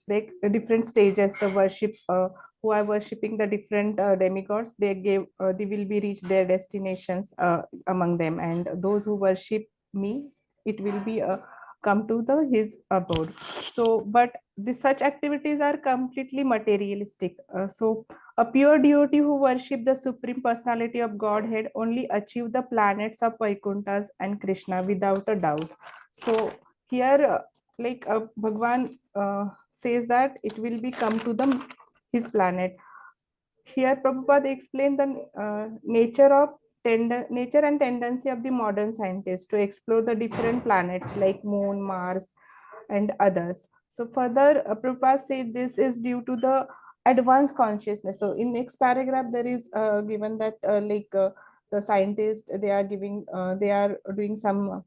like different stages the worship who are worshipping the different demigods, they will be reach their destinations among them, and those who worship me, it will be come to the his abode. So but such activities are completely materialistic. So a pure devotee who worship the Supreme Personality of Godhead only achieve the planets of Vaikunthas and Krishna without a doubt. So here Bhagwan says that it will be come to the his planet. Here Prabhupada explained the nature and tendency of the modern scientists to explore the different planets like Moon, Mars, and others. So further, Prabhupada said this is due to the advanced consciousness. So in next paragraph, there is given that the scientists, they are doing some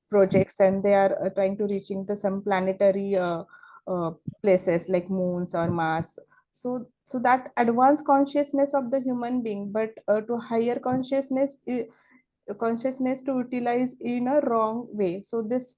projects, and they are trying to reaching the some planetary places like moons or Mars. So that advanced consciousness of the human being, but to higher consciousness to utilize in a wrong way. So this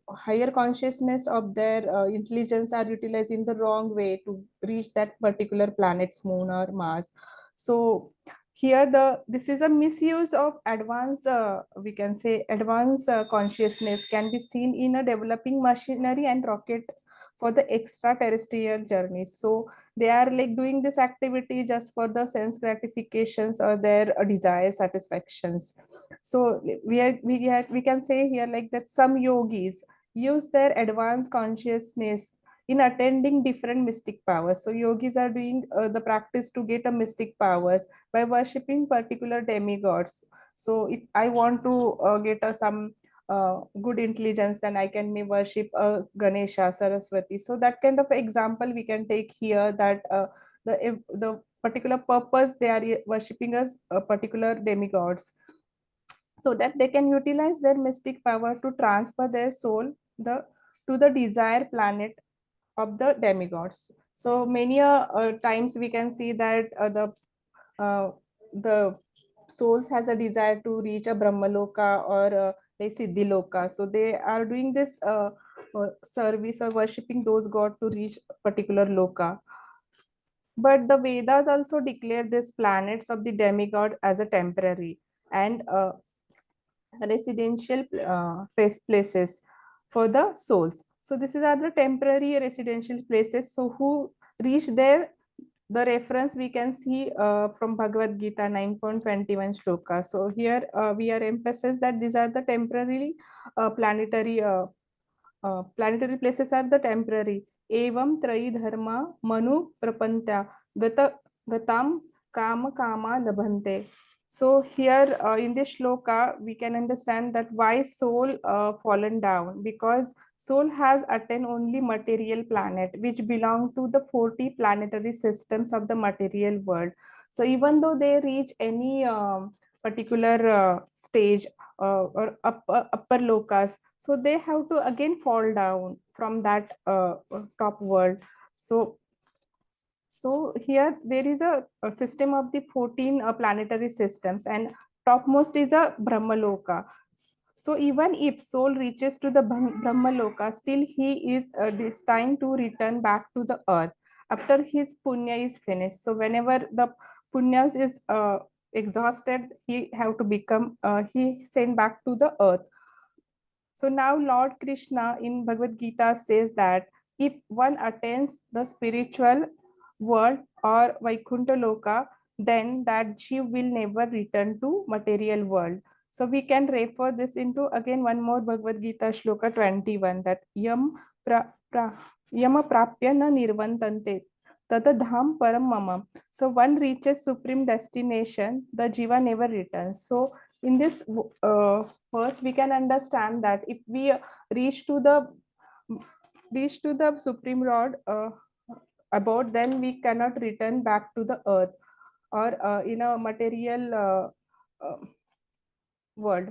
higher consciousness of their intelligence are utilized in the wrong way to reach that particular planet's moon or Mars. So here this is a misuse of advanced we can say advanced consciousness can be seen in a developing machinery and rockets for the extraterrestrial journeys. So they are like doing this activity just for the sense gratifications or their desire satisfactions. So we can say here like that some yogis use their advanced consciousness in attending different mystic powers. So yogis are doing the practice to get a mystic powers by worshipping particular demigods. So if I want to get some good intelligence, then I can may worship Ganesha, Saraswati. So that kind of example we can take here, that the particular purpose they are worshipping as a particular demigods, so that they can utilize their mystic power to transfer their soul to the desired planet of the demigods. So many times we can see that the souls has a desire to reach a Brahmaloka or like Siddhiloka. So they are doing this service or worshipping those gods to reach particular loka. But the Vedas also declare these planets of the demigod as a temporary and residential places for the souls. So this is are the temporary residential places. So who reach there, the reference we can see from Bhagavad Gita 9.21 shloka. So here we are emphasized that these are the temporary planetary places are the temporary. Evam trayi dharma manu prapantya gatam kama labhante. So here in this shloka, we can understand that why soul fallen down, because soul has attained only material planet, which belong to the 40 planetary systems of the material world. So even though they reach any particular stage or upper lokas, so they have to again fall down from that top world. So here there is a system of the 14 planetary systems, and topmost is a Brahmaloka. So even if soul reaches to the Brahmaloka, still he is destined to return back to the earth after his punya is finished. So whenever the punyas is exhausted, he have to become he sent back to the earth. So now Lord Krishna in Bhagavad Gita says that if one attains the spiritual world or Vaikuntha Loka, then that Jiv will never return to material world. So we can refer this into again one more Bhagavad Gita Shloka 21, that Yama prapya na nirvantante tata dham param mama. So one reaches supreme destination, the Jiva never returns. So in this verse, we can understand that if we reach to the supreme Lord about, then we cannot return back to the earth or in a material world.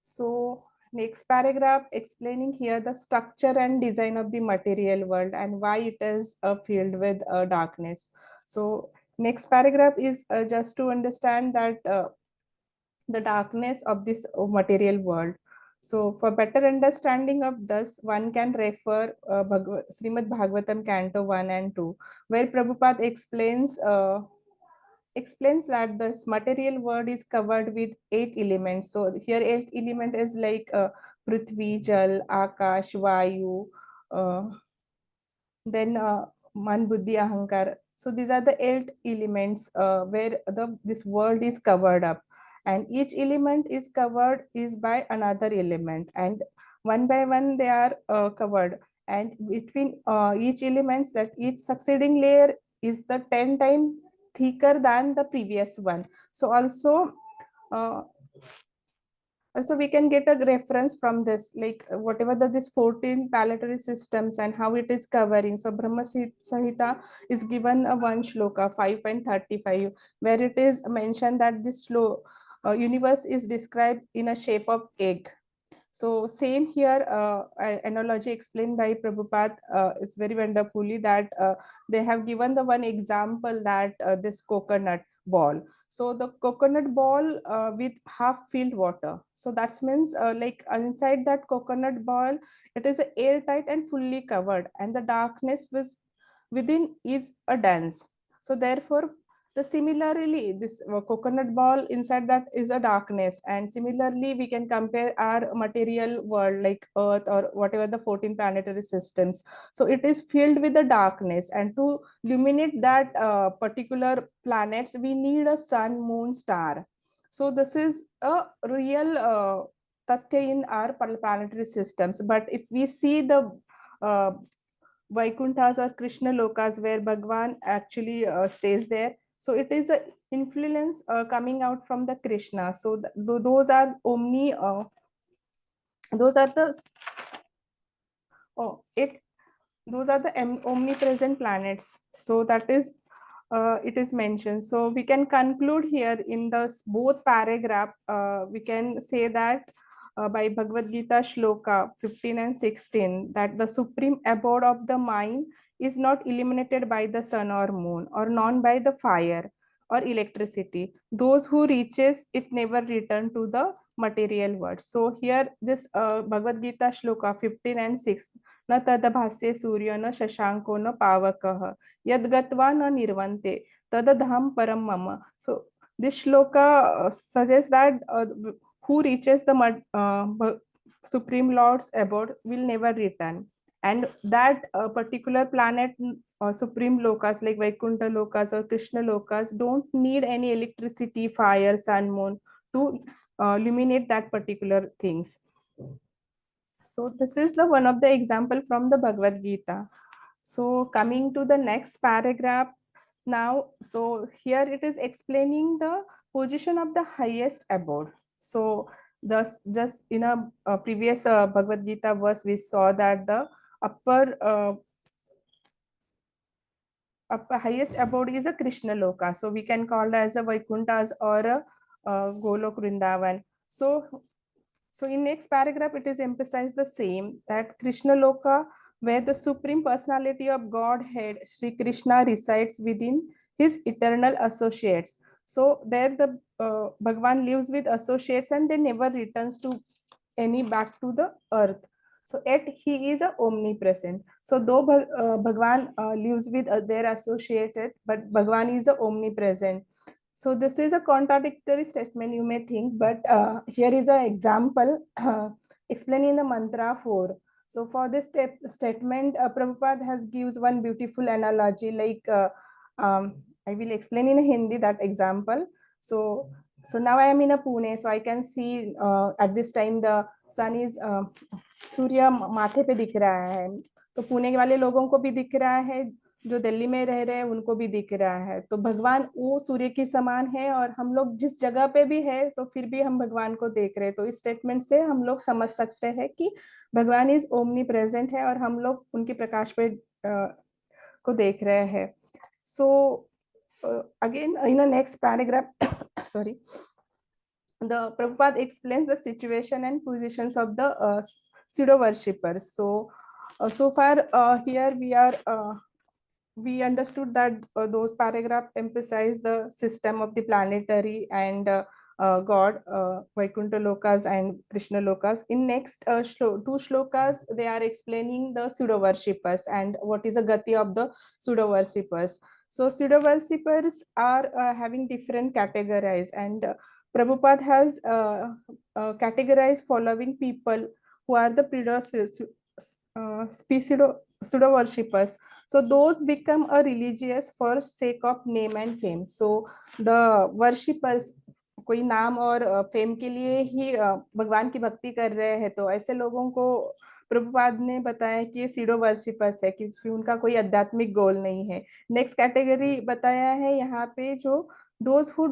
So next paragraph explaining here the structure and design of the material world and why it is filled with darkness. So next paragraph is just to understand that the darkness of this material world. So for better understanding of this, one can refer Srimad Bhagavatam Canto 1 and 2, where Prabhupada explains that this material world is covered with 8 elements. So here 8 element is like Prithvi, Jal, Akash, Vayu, then Man, Buddhi, Ahankar. So these are the 8 elements where this world is covered up, and each element is covered is by another element, and one by one they are covered, and between each elements, that each succeeding layer is the 10 times thicker than the previous one. So uh, also we can get a reference from this, like whatever this 14 planetary systems and how it is covering. So Brahma Sahita is given a one shloka 5.35, where it is mentioned that this universe is described in a shape of egg. So same here, analogy explained by Prabhupada is very wonderfully, that they have given the one example that this coconut ball. So the coconut ball with half filled water. So that means like inside that coconut ball, it is airtight and fully covered, and the darkness within is a dense. So therefore, similarly, this coconut ball inside that is a darkness, and similarly we can compare our material world like Earth or whatever the 14 planetary systems. So it is filled with the darkness, and to illuminate that particular planets, we need a sun, moon, star. So this is a real tatya in our planetary systems. But if we see the uh, Vaikunthas or Krishna Lokas, where Bhagwan actually stays there. So it is a influence coming out from the Krishna. So those are those are the oh it those are the omnipresent planets. So that is it is mentioned. So we can conclude here in the both paragraph. We can say that by Bhagavad Gita shloka 15 and 16, that the supreme abode of the mind is not illuminated by the sun or moon, or none by the fire or electricity. Those who reaches it never return to the material world. So here this Bhagavad Gita shloka 15 and 6, न तदभास्ये सूर्यो न शशांको न पावकः यद्गत्वा न निर्वन्ते तदधाम param mama. So this shloka suggests that who reaches the supreme lord's abode will never return, and that particular planet supreme lokas like Vaikuntha lokas or Krishna lokas don't need any electricity, fire, sun, moon to illuminate that particular things. So this is the one of the example from the Bhagavad Gita. So coming to the next paragraph now, so here it is explaining the position of the highest abode. So thus, just in a previous Bhagavad Gita verse, we saw that the upper highest abode is a Krishna Loka. So we can call it as a Vaikunthas or a Golok Vrindavan. So in next paragraph, it is emphasized the same, that Krishna Loka, where the Supreme Personality of Godhead, Sri Krishna, resides within his eternal associates. So there the Bhagwan lives with associates and they never returns to any back to the earth. So yet he is a omnipresent. So though Bhagwan lives with their associated, but Bhagwan is a omnipresent. So this is a contradictory statement, you may think, but here is an example explaining the mantra 4. So for this statement, Prabhupada has gives one beautiful analogy, like I will explain in Hindi that example. So now I am in a Pune, so I can see at this time the sun is सूर्य माथे पे दिख रहा है, तो पुणे वाले लोगों को भी दिख रहा है, जो दिल्ली में रह रहे हैं उनको भी दिख रहा है. तो भगवान वो सूर्य के समान है और हम लोग जिस जगह पे भी है तो फिर भी हम भगवान को देख रहे हैं. तो इस स्टेटमेंट से हम लोग समझ सकते हैं कि भगवान इज ओमनी प्रेजेंट है और हम लोग उनके प्रकाश पे को देख रहे हैं. So again in next paragraph sorry, the Prabhupada explains the situation and positions of the pseudo worshippers. So far here we understood that those paragraph emphasize the system of the planetary and God, Vaikuntha Lokas and Krishna Lokas. In next two shlokas, they are explaining the pseudo worshippers and what is the gati of the pseudo worshippers. So pseudo worshippers are having different categories, and Prabhupada has categorized following people who are the pseudo worshippers. So those become a religious for sake of name and fame. So the worshippers कोई नाम और fame के लिए ही भगवान की भक्ति कर रहे हैं, तो ऐसे लोगों को प्रभुपाद ने बताया कि ये सीडो वर्शिपर्स है, क्योंकि उनका कोई आध्यात्मिक गोल नहीं है. नेक्स्ट कैटेगरी बताया है यहाँ पे, जो those who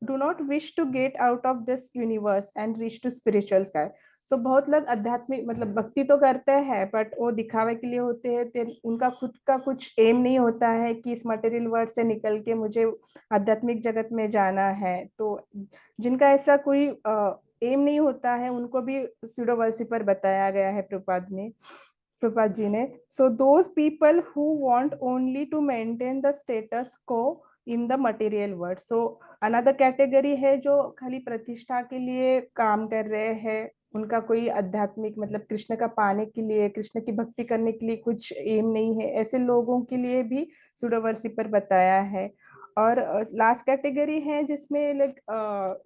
do not wish to get out of this universe and reach to spiritual sky. So बहुत लोग आध्यात्मिक मतलब भक्ति तो करते हैं, बट वो दिखावे के लिए होते हैं, उनका खुद का कुछ एम नहीं होता है कि इस मटेरियल वर्ल्ड से निकल के मुझे आध्यात्मिक जगत में जाना है. तो जिनका ऐसा कोई एम नहीं होता है उनको भी सूडो वर्शिपर बताया गया है प्रभुपाद जी ने. So those people who want only to maintain the status quo in the material world. So another category है जो खाली प्रतिष्ठा के लिए काम कर रहे हैं, उनका कोई आध्यात्मिक मतलब कृष्ण का पाने के लिए, कृष्ण की भक्ति करने के लिए कुछ एम नहीं है. ऐसे लोगों के लिए भी सूडो वर्शिपर बताया है. और लास्ट कैटेगरी है जिसमें लाइक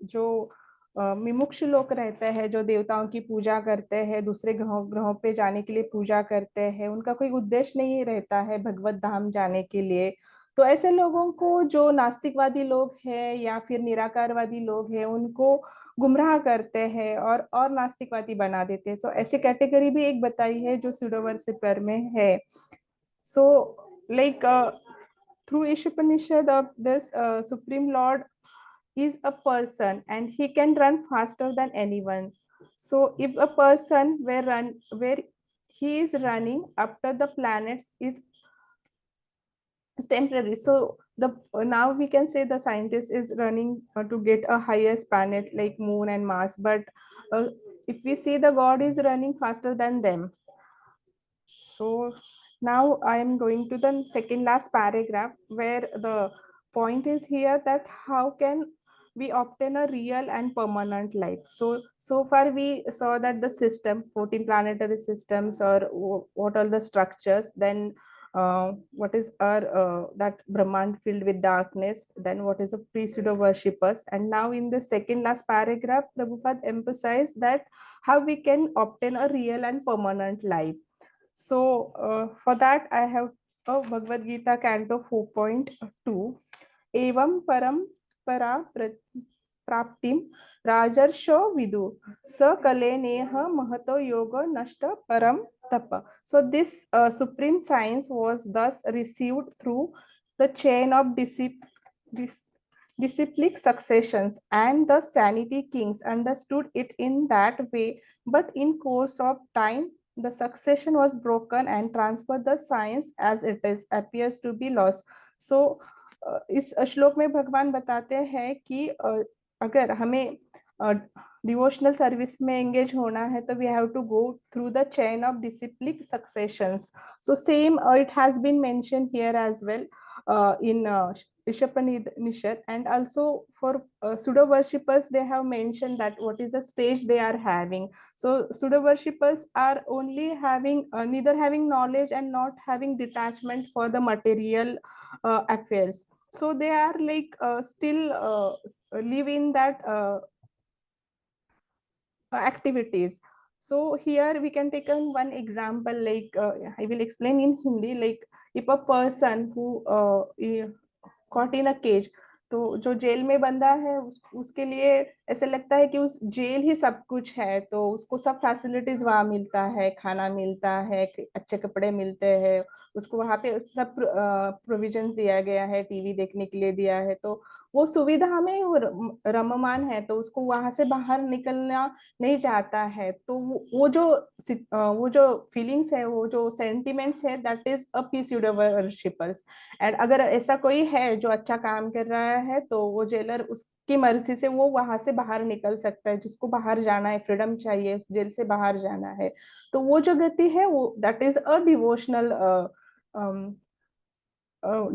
जो विमुक्ष लोग रहते हैं, जो देवताओं की पूजा करते हैं, दूसरे ग्रहों पे जाने के लिए पूजा करते हैं, उनका कोई उद्देश्य नहीं रहता है भगवत धाम जाने के लिए. तो ऐसे लोगों को जो नास्तिकवादी लोग हैं या फिर निराकारवादी लोग हैं उनको गुमराह करते हैं और नास्तिकवादी बना देते हैं. तो ऐसी कैटेगरी भी एक बताई है जो सूडो वर्शिपर में है. So like through Isopanisad of this Supreme Lord is a person and he can run faster than anyone. So if a person where he is running after the planets is temporary, so now we can say the scientist is running to get a highest planet like moon and Mars, but if we see the God is running faster than them. So now I am going to the second last paragraph, where the point is here that how can we obtain a real and permanent life. So far we saw that the system, 14 planetary systems, or what are the structures, then what is our that Brahman filled with darkness, then what is a pre-pseudo worshippers. And now in the second last paragraph, Prabhupada emphasized that how we can obtain a real and permanent life. So for that I have a Bhagavad Gita Canto 4.2. Evam param para praptim rajarsho vidu sa kale neha mahato yoga nashta param tapa. So this supreme science was thus received through the chain of disciplic successions, and the sanity kings understood it in that way, but in course of time the succession was broken and transferred the science as it is appears to be lost. So इस श्लोक में भगवान बताते हैं कि अगर हमें devotional service में एंगेज होना है तो we have to go through the chain of disciplic successions. So same it has been mentioned here as well in Isopanisad, and also for pseudo worshippers they have mentioned that what is the stage they are having. So pseudo worshippers are only having neither having knowledge and not having detachment for the material affairs. So they are like still live in that activities. So here we can take one example, like I will explain in Hindi. Like if a person who caught in a cage, तो जो jail में बंदा है उसके लिए ऐसे लगता है कि उस जेल ही सब कुछ है, तो उसको सब फैसिलिटीज वहां मिलता है, खाना मिलता है, अच्छे कपड़े मिलते हैं, उसको वहां पे सब प्रोविजन दिया गया है, टीवी देखने के लिए दिया है, तो वो सुविधा में वो रममान है, तो उसको वहां से बाहर निकलना नहीं चाहता है. तो वो जो फीलिंग्स है, वो जो सेंटिमेंट्स है, that is a pseudo worshippers. And अगर ऐसा कोई है जो अच्छा काम कर रहा है तो वो जेलर उसकी मर्जी से वो वहां से बाहर निकल सकता है, जिसको बाहर जाना है, फ्रीडम चाहिए, उस जेल से बाहर जाना है, तो वो जो गति है वो that is a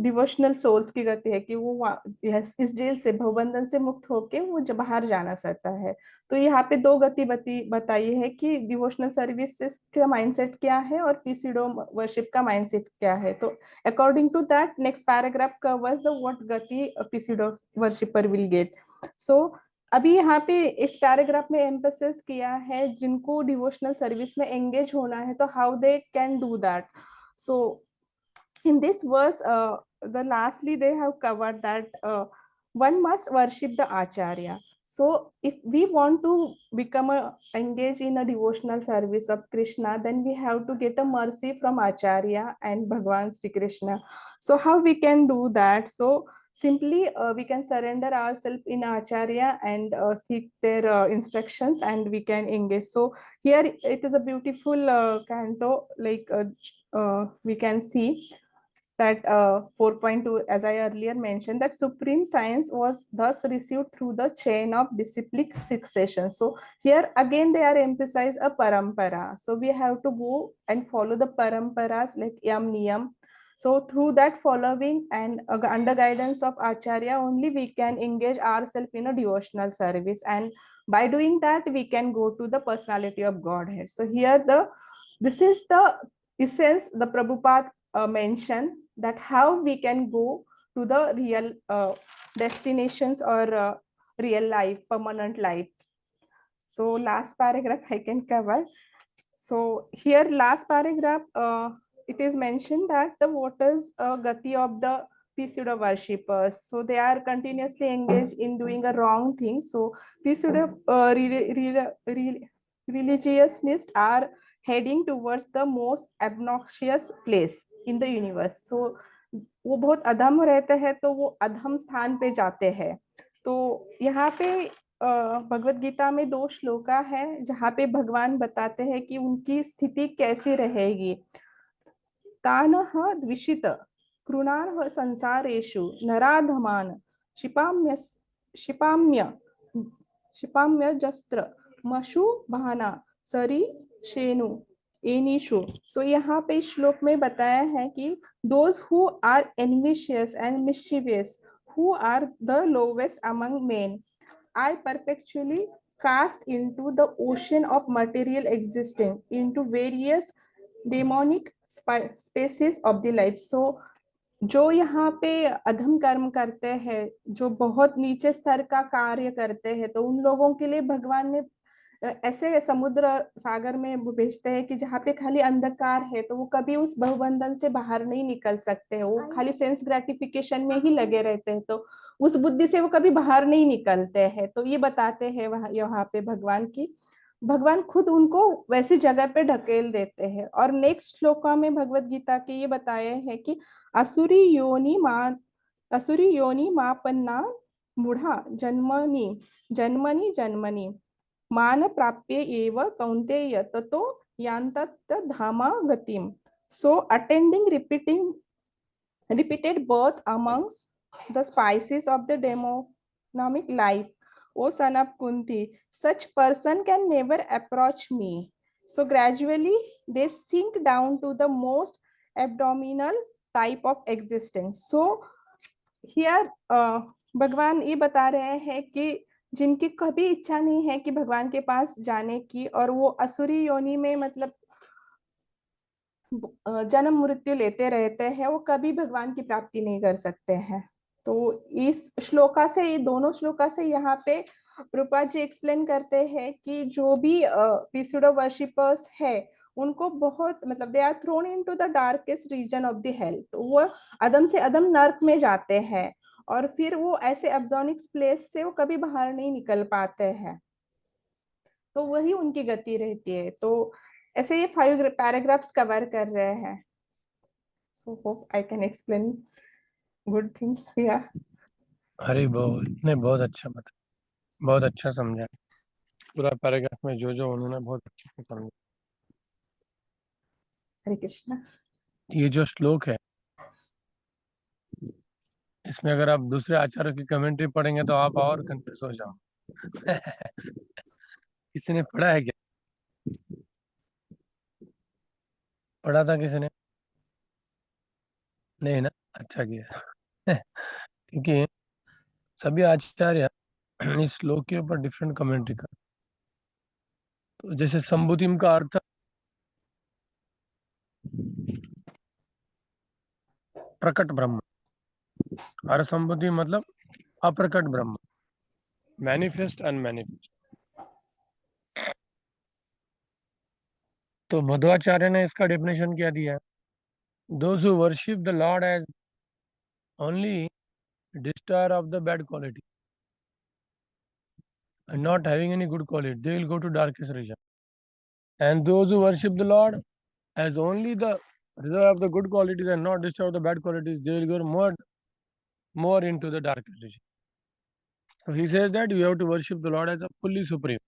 devotional souls की गति है कि वो इस जेल से भवबंधन से मुक्त होके वो जब बाहर जाना चाहता है. तो यहाँ पे दो गति बताई है कि डिवोशनल सर्विसेज का माइंडसेट क्या है और pseudo वर्शिप का माइंडसेट क्या है. तो according to that next paragraph covers the what गति pseudo worshipper will get. So अभी यहाँ पे इस पैराग्राफ में एम्फेसिस किया है जिनको डिवोशनल सर्विस में एंगेज होना है तो how they can do that. So in this verse the lastly they have covered that one must worship the acharya. So if we want to become engaged in a devotional service of Krishna, then we have to get a mercy from acharya and Bhagwan Sri Krishna. So how we can do that? So simply we can surrender ourselves in acharya and seek their instructions, and we can engage. So here it is a beautiful canto, like we can see that 4.2, as I earlier mentioned, that supreme science was thus received through the chain of disciplic succession. So here again they are emphasize a parampara. So we have to go and follow the paramparas like yam niyam. So through that following and under guidance of acharya only we can engage ourselves in a devotional service, and by doing that we can go to the personality of Godhead. So here this is the essence the Prabhupada mentioned, that how we can go to the real destinations or real life, permanent life. So last paragraph I can cover. So here last paragraph it is mentioned that the what is gati of the pseudo worshippers. So they are continuously engaged in doing a wrong thing. So pseudo religionists are heading towards the most obnoxious place in the universe. So वो बहुत अधम रहते हैं तो वो अधम स्थान पे जाते हैं. तो यहाँ पे भगवत गीता में 2 श्लोका है जहाँ पे भगवान बताते हैं कि उनकी स्थिति कैसी रहेगी. तानः द्विषित कृणाः संसारेषु नराधमान क्षिपाम्य जस्त्र मशु भाना सरी शेनु एनिशु. सो यहाँ पे श्लोक में बताया है कि those who are envious and mischievous, who are the lowest among men, I perpetually cast into the ocean of material existence into various demonic species of the life. So जो यहाँ पे अधम कर्म करते हैं, जो बहुत नीचे स्तर का कार्य करते हैं, तो उन लोगों के लिए भगवान ने ऐसे समुद्र सागर में भेजते हैं कि जहाँ पे खाली अंधकार है, तो वो कभी उस बहुबंधन से बाहर नहीं निकल सकते हैं, वो खाली सेंस ग्रेटिफिकेशन में ही लगे रहते हैं, तो उस बुद्धि से वो कभी बाहर नहीं निकलते हैं. तो ये बताते हैं यहाँ पे भगवान की भगवान खुद उनको वैसी जगह पे ढकेल देते हैं. और नेक्स्ट श्लोका में भगवत गीता के ये बताए हैं कि असुरी योनि मापन्ना buddha janmani janmani man prapye eva kaunteya tato yantat dhama gatim. So attending repeated birth amongst the spices of the demonic life. O son of Kunti, such person can never approach me. So gradually they sink down to the most abdominal type of existence. So here भगवान ये बता रहे हैं कि जिनकी कभी इच्छा नहीं है कि भगवान के पास जाने की, और वो असुरी योनि में मतलब जन्म मृत्यु लेते रहते हैं, वो कभी भगवान की प्राप्ति नहीं कर सकते हैं. तो इस श्लोका से, ये दोनों श्लोका से यहाँ पे प्रभुपाद जी एक्सप्लेन करते हैं कि जो भी pseudo वर्शिपर्स है उनको बहुत मतलब they are thrown into the darkest region of the hell. तो वो अदम से अदम नर्क में जाते हैं और फिर वो ऐसे अब्जॉनिक्स प्लेस से वो कभी बाहर नहीं निकल पाते हैं. तो वही उनकी गति रहती है. तो ऐसे ये 5 पैराग्राफ्स कवर कर रहे हैं. So hope I can explain good things here. अरे नहीं, बहुत अच्छा बता, बहुत अच्छा समझा. पूरा पैराग्राफ में जो उन्होंने बहुत अच्छे से समझा. हरे कृष्णा. ये जो श्लोक है, इसमें अगर आप दूसरे आचार्यों की कमेंट्री पढ़ेंगे तो आप और कंफ्यूज हो जाओ. किसी ने पढ़ा है क्या? पढ़ा था किसी ने? नहीं ना, अच्छा किया. क्योंकि सभी आचार्य इस श्लोक के ऊपर डिफरेंट कमेंट्री कर. तो जैसे संबुतिम का अर्थ प्रकट ब्रह्म, और संबुति मतलब अप्रकट ब्रह्म, मैनिफेस्ट अनमैनिफेस्ट. तो मध्वाचार्य ने इसका डेफिनेशन क्या दिया है? Those who worship the Lord as only destroyer of the bad quality and not having any good quality, they will go to darkest region. And those who worship the Lord as only the reservoir of the good qualities and not destroyer of the bad qualities, they will go more into the darkest region. So he says that you have to worship the Lord as a fully supreme.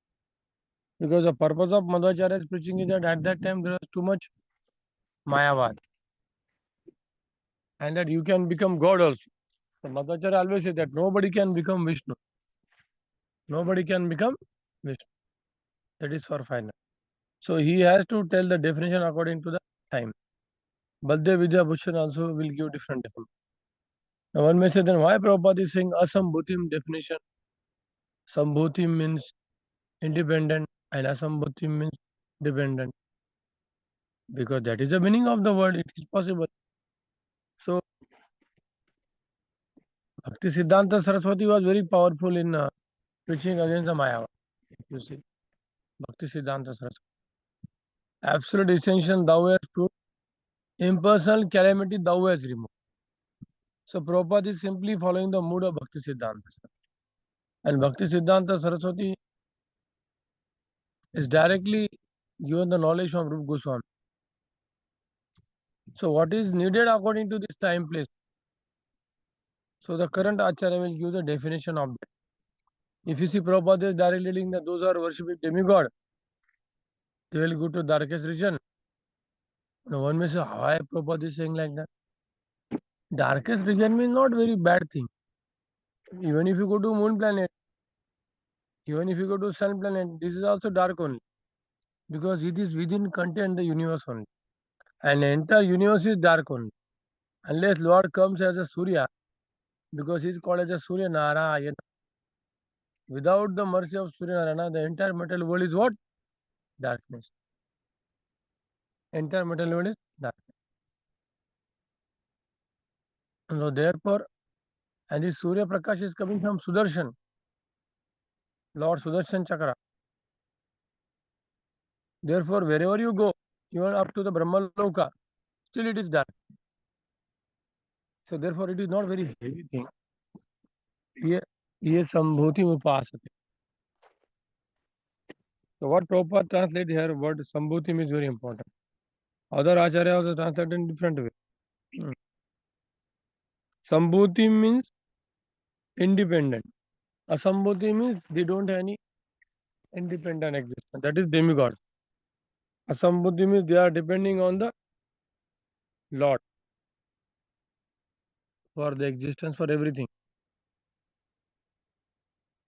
Because the purpose of Madhvacharya's preaching is that at that time there was too much Mayavad. And that you can become God also. So Madhvacharya always says that nobody can become Vishnu. Nobody can become Vishnu. That is for final. So he has to tell the definition according to the time. Baldev Vidya Bhushan also will give different definition. Now one may say then why Prabhupada is saying asambhutim definition? Sambhutim means independent and asambhutim means dependent. Because that is the meaning of the word, it is possible. So Bhaktisiddhanta Saraswati was very powerful in preaching against the Mayavad. You see, Bhaktisiddhanta Saraswati. Absolute essential thou hast proved, impersonal calamity thou hast removed. So Prabhupada is simply following the mood of Bhaktisiddhanta. And Bhaktisiddhanta Saraswati is directly given the knowledge from Rupa Goswami. So what is needed according to this time place? So the current Acharya will give the definition of that. If you see Prabhupada is directly leading that those who are worshipping demigod, they will go to darkest region. Now one may say, why Prabhupada is saying like that? Darkest region means not very bad thing. Even if you go to moon planet, even if you go to sun planet, this is also dark only. Because it is within content the universe only. And the entire universe is dark only. Unless Lord comes as a Surya, because he is called as a Surya Narayana. Without the mercy of Surya Narayana, the entire material world is what? Darkness. Entire material world is darkness. So therefore, and this Surya Prakash is coming from Sudarshan, Lord Sudarshan Chakra. Therefore, wherever you go, even up to the Brahma Loka, still it is dark. So therefore, it is not very heavy thing. ये संभूति उपासते. So what Prabhupada translate here, word sambhutim is very important. Other Acharya also translate in different way. Sambhutim means independent. Asambhuti means they don't have any independent existence. That is demigod. Asambhuti means they are depending on the Lord for the existence, for everything.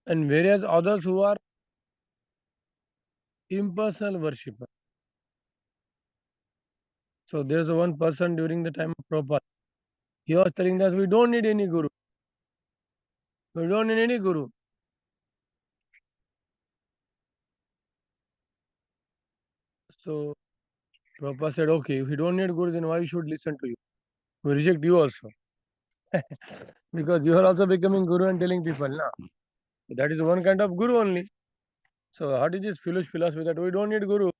And whereas others who are impersonal worshipper. So there's one person during the time of Prabhupada. He was telling us we don't need any guru. We don't need any guru. So Prabhupada said, okay, if you don't need guru, then why you should listen to you? We reject you also. Because you are also becoming guru and telling people, nah. That is one kind of guru only. So what is this foolish philosophy that we don't need guru?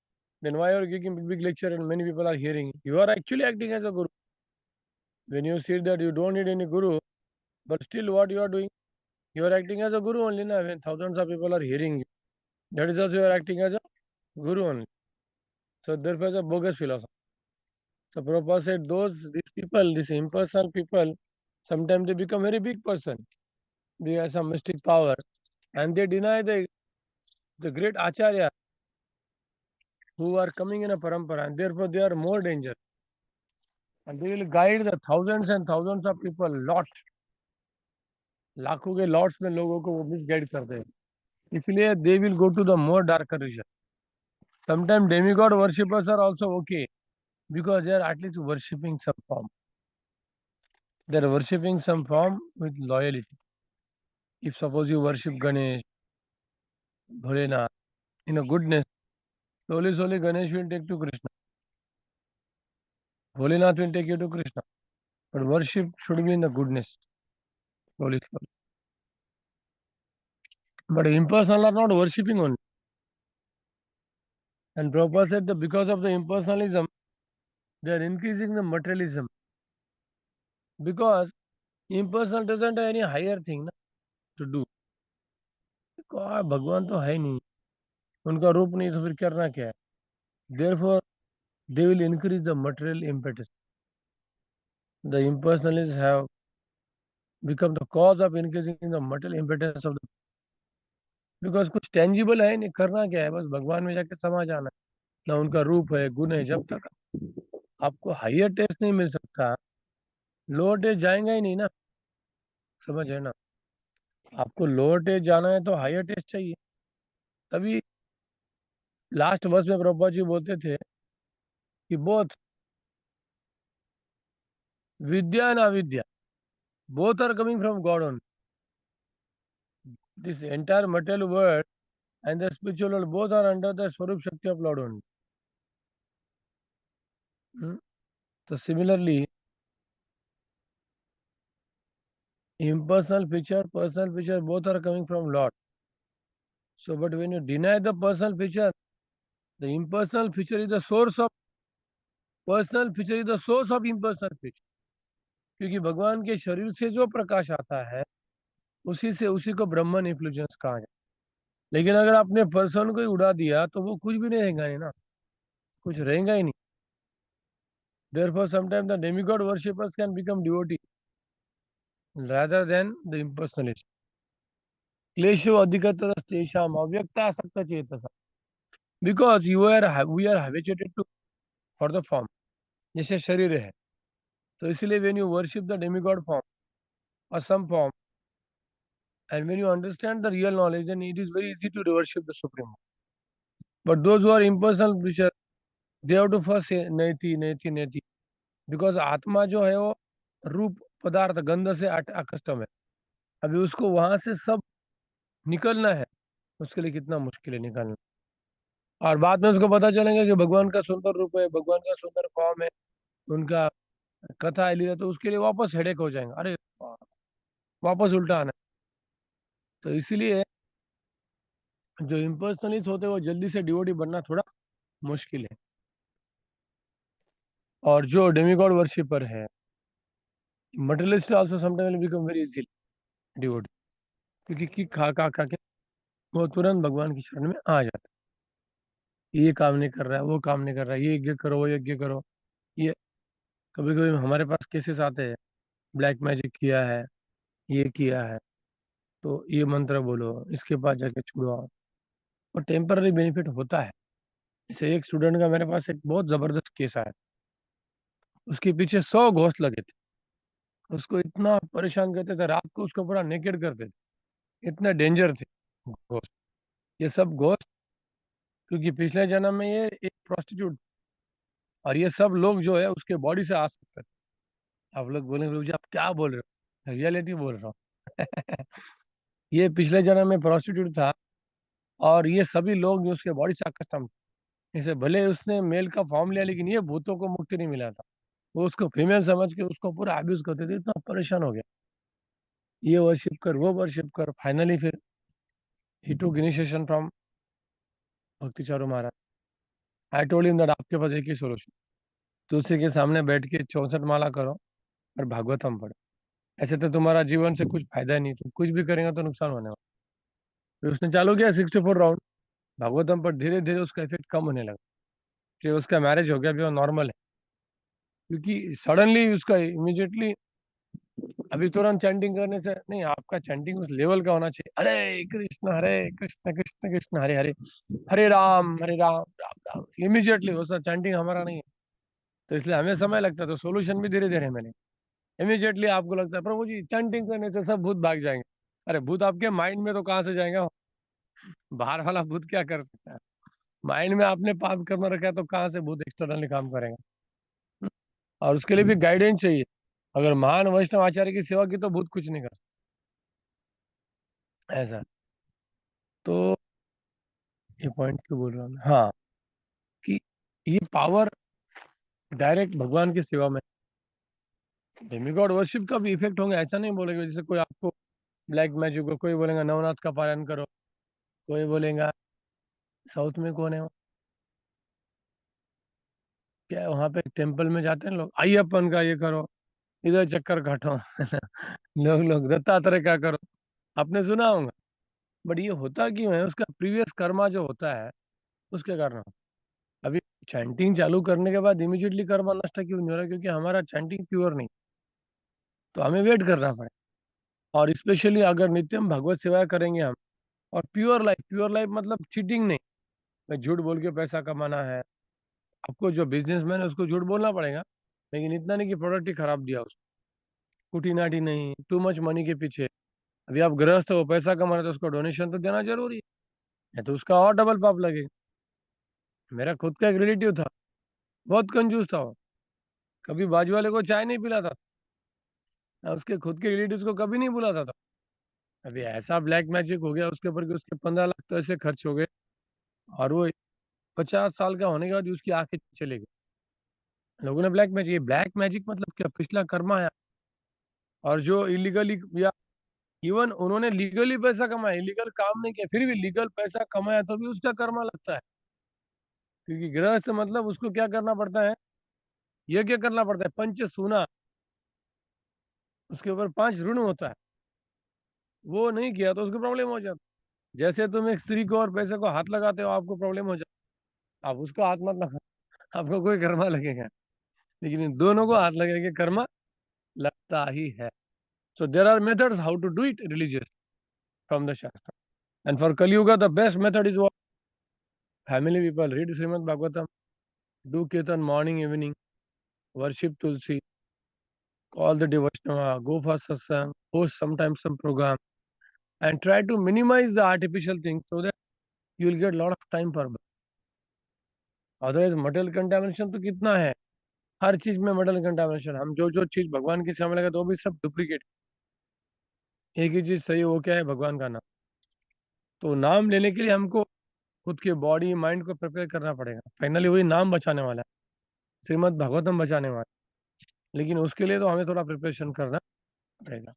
Then why are you giving big lecture and many people are hearing? You are actually acting as a guru. When you see that you don't need any guru, but still what you are doing? You are acting as a guru only now when thousands of people are hearing you. That is also you are acting as a guru only. So therefore it's a bogus philosophy. So Prabhupada said these people, these impersonal people, sometimes they become very big person. They have some mystic power and they deny the great acharya who are coming in a parampara, and therefore they are more dangerous. And they will guide the thousands and thousands of people, lots, लाखों के lots में लोगों को वो misguide करते हैं. इसलिए they will go to the more darker region. Sometimes demigod worshippers are also okay because they are at least worshipping some form. They are worshipping some form with loyalty. If suppose you worship Ganesh, Bholenath, in a goodness, slowly Ganesh will take to Krishna. Bholenath will take you to Krishna. But worship should be in the goodness. Slowly. But impersonal are not worshipping only. And Prabhupada said that because of the impersonalism, they are increasing the materialism. Because impersonal doesn't have any higher thing to do. भगवान तो है नहीं, उनका रूप नहीं तो फिर करना क्या है? Therefore, they will increase the material impetus. The impersonalists have become the cause of increasing the material impetus of the. Because कुछ tangible है नहीं, करना क्या है? बस भगवान में जाके समा जाना है. ना उनका रूप है, गुण है. जब तक आपको हायर टेस्ट नहीं मिल सकता, लोअर टेस्ट जाएगा ही नहीं ना. समझ है ना? आपको लोअर टेस्ट जाना है तो हायर टेस्ट चाहिए. तभी लास्ट वर्स में प्रभुपाद जी बोलते थे कि बोथ विद्या एंड अविद्या both are coming from God only. This entire material world and the spiritual world both are under the Swarup Shakti of Lord only. So similarly, impersonal feature, personal feature, both are coming from Lord. So, but when you deny the personal feature, the impersonal feature is the source of personal feature is the source of impersonal feature. क्योंकि भगवान के शरीर से जो प्रकाश आता है उसी को ब्रह्मन इफ्लुजेंस कहा जाए. लेकिन अगर आपने पर्सन को ही उड़ा दिया तो वो कुछ भी नहीं रहेगा नहीं ना, कुछ रहेगा ही नहीं. Therefore, sometimes the demigod worshippers can become devotees rather than the impersonalists. Klesho adhikatastesham avyakta asakta chetasa. Because we are habituated to for the form. जैसे शरीर है, तो इसलिए when you worship the demigod form or some form, and when you understand the real knowledge, then it is very easy to worship the Supreme. But those who are impersonal creatures, they have to first say नैति नैति नैति. Because आत्मा जो है वो रूप पदार्थ गंध से accustom है. अभी उसको वहां से सब निकलना है, उसके लिए कितना मुश्किल है निकलना. और बाद में उसको पता चलेगा कि भगवान का सुंदर रूप है, भगवान का सुंदर फॉर्म है, उनका कथा है लीला, तो उसके लिए वापस हेडेक हो जाएगा. अरे वापस उल्टा आना. तो इसीलिए जो इम्पर्सनलिस्ट होते हैं वो जल्दी से डिवोटी बनना थोड़ा मुश्किल है. और जो डेमिगॉड वर्शिपर है, materialist also sometimes will become very easily devotee, क्योंकि खा के वो तुरंत भगवान की शरण में आ जाता है. ये काम नहीं कर रहा है, वो काम नहीं कर रहा है, ये यज्ञ करो, वो यज्ञ करो. ये कभी कभी हमारे पास केसेस आते हैं, ब्लैक मैजिक किया है, ये किया है. तो ये मंत्र बोलो, इसके पास जाके छुड़वाओ, और टेम्पररी बेनिफिट होता है। जैसे एक स्टूडेंट का मेरे पास एक बहुत जबरदस्त केस आया, उसके पीछे 100 घोस्ट लगे थे, उसको इतना परेशान करते थे, रात को उसको पूरा नेकेड करते थे, इतने डेंजर थे घोस्ट। ये सब घोस्ट, क्योंकि पिछले जन्म में ये एक प्रोस्टिट्यूट, और ये सब लोग जो है उसके बॉडी से आ सकते थे। आप लोग बोलेंगे मुझे आप क्या बोल रहे हो, रियलिटी बोल रहा हूँ। ये पिछले जन्म में प्रोस्टिट्यूट था, और ये सभी लोग जो उसके बॉडी से आकर्षण, इसे भले उसने मेल का फॉर्म लिया, लेकिन ये भूतों को मुक्ति नहीं मिला था। वो उसको फीमेल समझ के उसको पूरा अब्यूज करते थे, इतना परेशान हो गया, ये वर्शिप कर, वो वर्शिप कर। फाइनली फिर ही टुक इनिशिएशन फ्रॉम भक्ति चारू महाराज। आई टोल्ड हिम दैट आपके पास एक ही सोल्यूशन, तुलसी के सामने बैठ के 64 माला करो और भागवतम पढ़ो, ऐसे तो तुम्हारा जीवन से कुछ फायदा ही नहीं, तुम कुछ भी करेंगे तो नुकसान होने वाला। फिर उसने चालू किया 64 राउंड भागवतम पर, धीरे धीरे उसका इफेक्ट कम होने लगा, फिर उसका मैरिज हो गया, अभी वो नॉर्मल है। क्योंकि सडनली उसका इमीडिएटली, अभी तुरंत चैंटिंग करने से नहीं, आपका चैंटिंग उस लेवल का होना चाहिए, हरे कृष्ण कृष्ण कृष्ण हरे हरे, हरे राम राम राम, इमीडिएटली। वो सब चैंटिंग हमारा नहीं है, तो इसलिए हमें समय लगता है, तो सोल्यूशन भी धीरे धीरे मैंने। इमीडिएटली आपको लगता है प्रभु जी चैंटिंग करने से सब भूत भाग जाएंगे, अरे भूत आपके माइंड में तो कहाँ से जाएंगे, बाहर वाला भूत क्या कर सकता है, माइंड में आपने पाप करना रखा है, तो कहाँ से भूत एक्सटर्नली काम करेगा। और उसके लिए भी गाइडेंस चाहिए, अगर महान वैष्णव आचार्य की सेवा की तो भूत कुछ नहीं कर सकता, ऐसा। तो ये पॉइंट क्यों बोल रहा हूँ, हाँ, कि ये पावर डायरेक्ट भगवान की सेवा में, डेमिगॉड वर्शिप का भी इफेक्ट होंगे, ऐसा नहीं बोलेगा। जैसे कोई आपको ब्लैक मैजिक को, कोई बोलेगा नवनाथ का पारायण करो, कोई बोलेगा साउथ में कौन है वो, क्या वहां पे टेम्पल में जाते हैं लोग, अय्यप्पन का ये करो, इधर चक्कर काटो। लोग लोग दत्तात्रेय का करो, आपने सुना होगा। बट ये होता क्यों है, उसका प्रीवियस कर्मा जो होता है उसके कारण। अभी चैंटिंग चालू करने के बाद इमीडिएटली कर्मा नष्ट क्यों नहीं हो रहा, क्योंकि हमारा चैंटिंग प्योर नहीं, तो हमें वेट करना पड़े। और स्पेशली अगर नित्यम भगवत सेवा करेंगे हम, और प्योर लाइफ मतलब चीटिंग नहीं, मैं झूठ बोल के पैसा कमाना है, आपको जो बिजनेसमैन है उसको झूठ बोलना पड़ेगा, लेकिन इतना नहीं कि प्रोडक्ट ही खराब दिया उसको, कुटी नाटी नहीं, टू मच मनी के पीछे। अभी आप गृहस्थ हो, पैसा कमा रहे तो उसको डोनेशन तो देना जरूरी है, तो उसका और डबल पाप लगेगा। मेरा खुद का एक रिलेटिव था, बहुत कंजूस था वो, कभी बाजू वाले को चाय नहीं पिलाता था, उसके खुद के रिलेटिव को कभी नहीं बुलाता था। अभी ऐसा ब्लैक मैजिक हो गया उसके ऊपर कि उसके 15 लाख तो ऐसे खर्च हो गए, और वो 50 साल का होने के बाद उसकी आंखें चली गई। लोगों ने ब्लैक मैजिक मतलब क्या, पिछला कर्मा है। और जो इलीगली, या इवन उन्होंने लीगली पैसा कमाया, इलीगल काम नहीं किया, फिर भी लीगल पैसा कमाया, तो भी उसका कर्मा लगता है। क्योंकि गृहस्थ मतलब उसको क्या करना पड़ता है, यज्ञ करना पड़ता है, पंच सूना, उसके ऊपर 5 ऋण होता है, वो नहीं किया तो उसको प्रॉब्लम हो जाता है। जैसे तुम एक स्त्री को और पैसे को हाथ लगाते हो, आपको प्रॉब्लम हो जाता है, आप उसको हाथ मत लगा, आपको कोई कर्मा लगेगा, लेकिन इन दोनों को हाथ लगे के कर्मा लगता ही है। So there are methods how to do it religious from the Shastra. And for Kali Yuga, the best method is what? Family people read Srimad Bhagavatam, do Kirtan morning, evening, worship Tulsi, call the Vaishnava, go for satsang, host sometimes some program, and try to minimize the artificial things so that you will get a lot of time for Bhakti. Otherwise, material contamination तो कितना है, हर चीज में material contamination। हम जो चीज भगवान की सेवा लगा, तो वो भी सब डुप्लीकेट। एक ही चीज सही, वो क्या है, भगवान का नाम। तो नाम लेने के लिए हमको खुद के बॉडी माइंड को प्रिपेयर करना पड़ेगा, फाइनली वही नाम बचाने वाला है, श्रीमद् भागवतम बचाने वाला है। लेकिन उसके लिए तो हमें थोड़ा प्रिपरेशन करना पड़ेगा।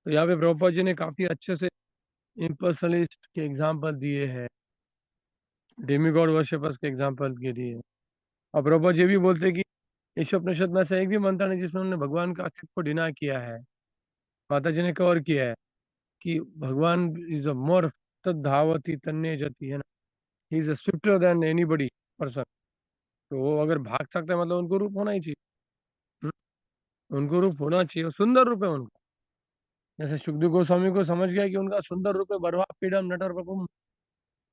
तो यहाँ पे प्रभुपाद जी ने काफी अच्छे से इम्पर्सनलिस्ट के एग्जाम्पल दिए हैं, डेमीगॉड वर्शिपर्स के एग्जाम्पल के दिए। और प्रभुपाद जी भी बोलते हैं कि ईशोपनिषद में से एक भी मंत्र नहीं जिसमें उन्होंने भगवान का अस्तित्व को डिनाई किया है। माता जी ने कवर किया है कि भगवान इज अ मोर तद्धावती तन्ने जति, है ना, he is a swifter than anybody person. तो वो अगर भाग सकते हैं मतलब उनको रूप होना ही चाहिए, उनको रूप होना चाहिए, सुंदर रूप है उनका। जैसे सुखदेव गोस्वामी को समझ गया कि उनका सुंदर रूप है बरवा पीडम नटर बपुम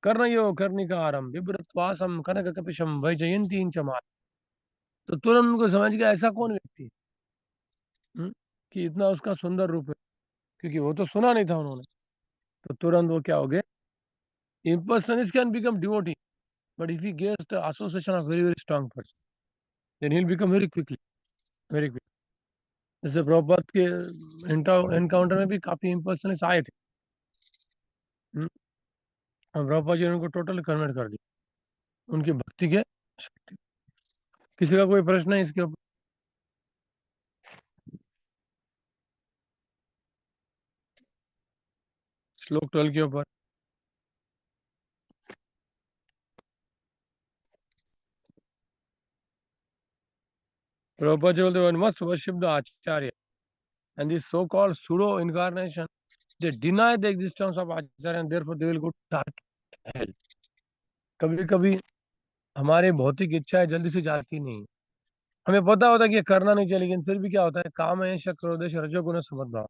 कर्णयो कर्णिकारम विभ्रत्वासम कनक कपिशम वैजयंती चमार। तो तुरंत उनको समझ गया ऐसा कौन व्यक्ति है, कि इतना उसका सुंदर रूप है, क्योंकि वो तो सुना नहीं था उन्होंने। तो तुरंत वो क्या हो गए, impersonalists can become devotee, but if he gets the association of very very strong person, then he'll become very quickly, very quick. जैसे प्रभुपाद के एनकाउंटर में भी काफी impersonalists आए थे, और प्रभुपाद जी ने उनको टोटली कन्वर्ट कर दिया उनकी भक्ति के शक्ति। किसी का कोई प्रश्न है इसके ऊपर? श्लोक 12 के ऊपर। Prabhupada told one must worship the Acharya, and this so-called pseudo-incarnation, they deny the existence of Acharya and therefore they will go to dark hell. कभी कभी हमारी भौतिक इच्छाएं जल्दी से जाती नहीं, हमें पता होता है कि ये करना नहीं चाहिए, लेकिन फिर भी क्या होता है, काम है क्रोधेश रजोगुण समद्भाव।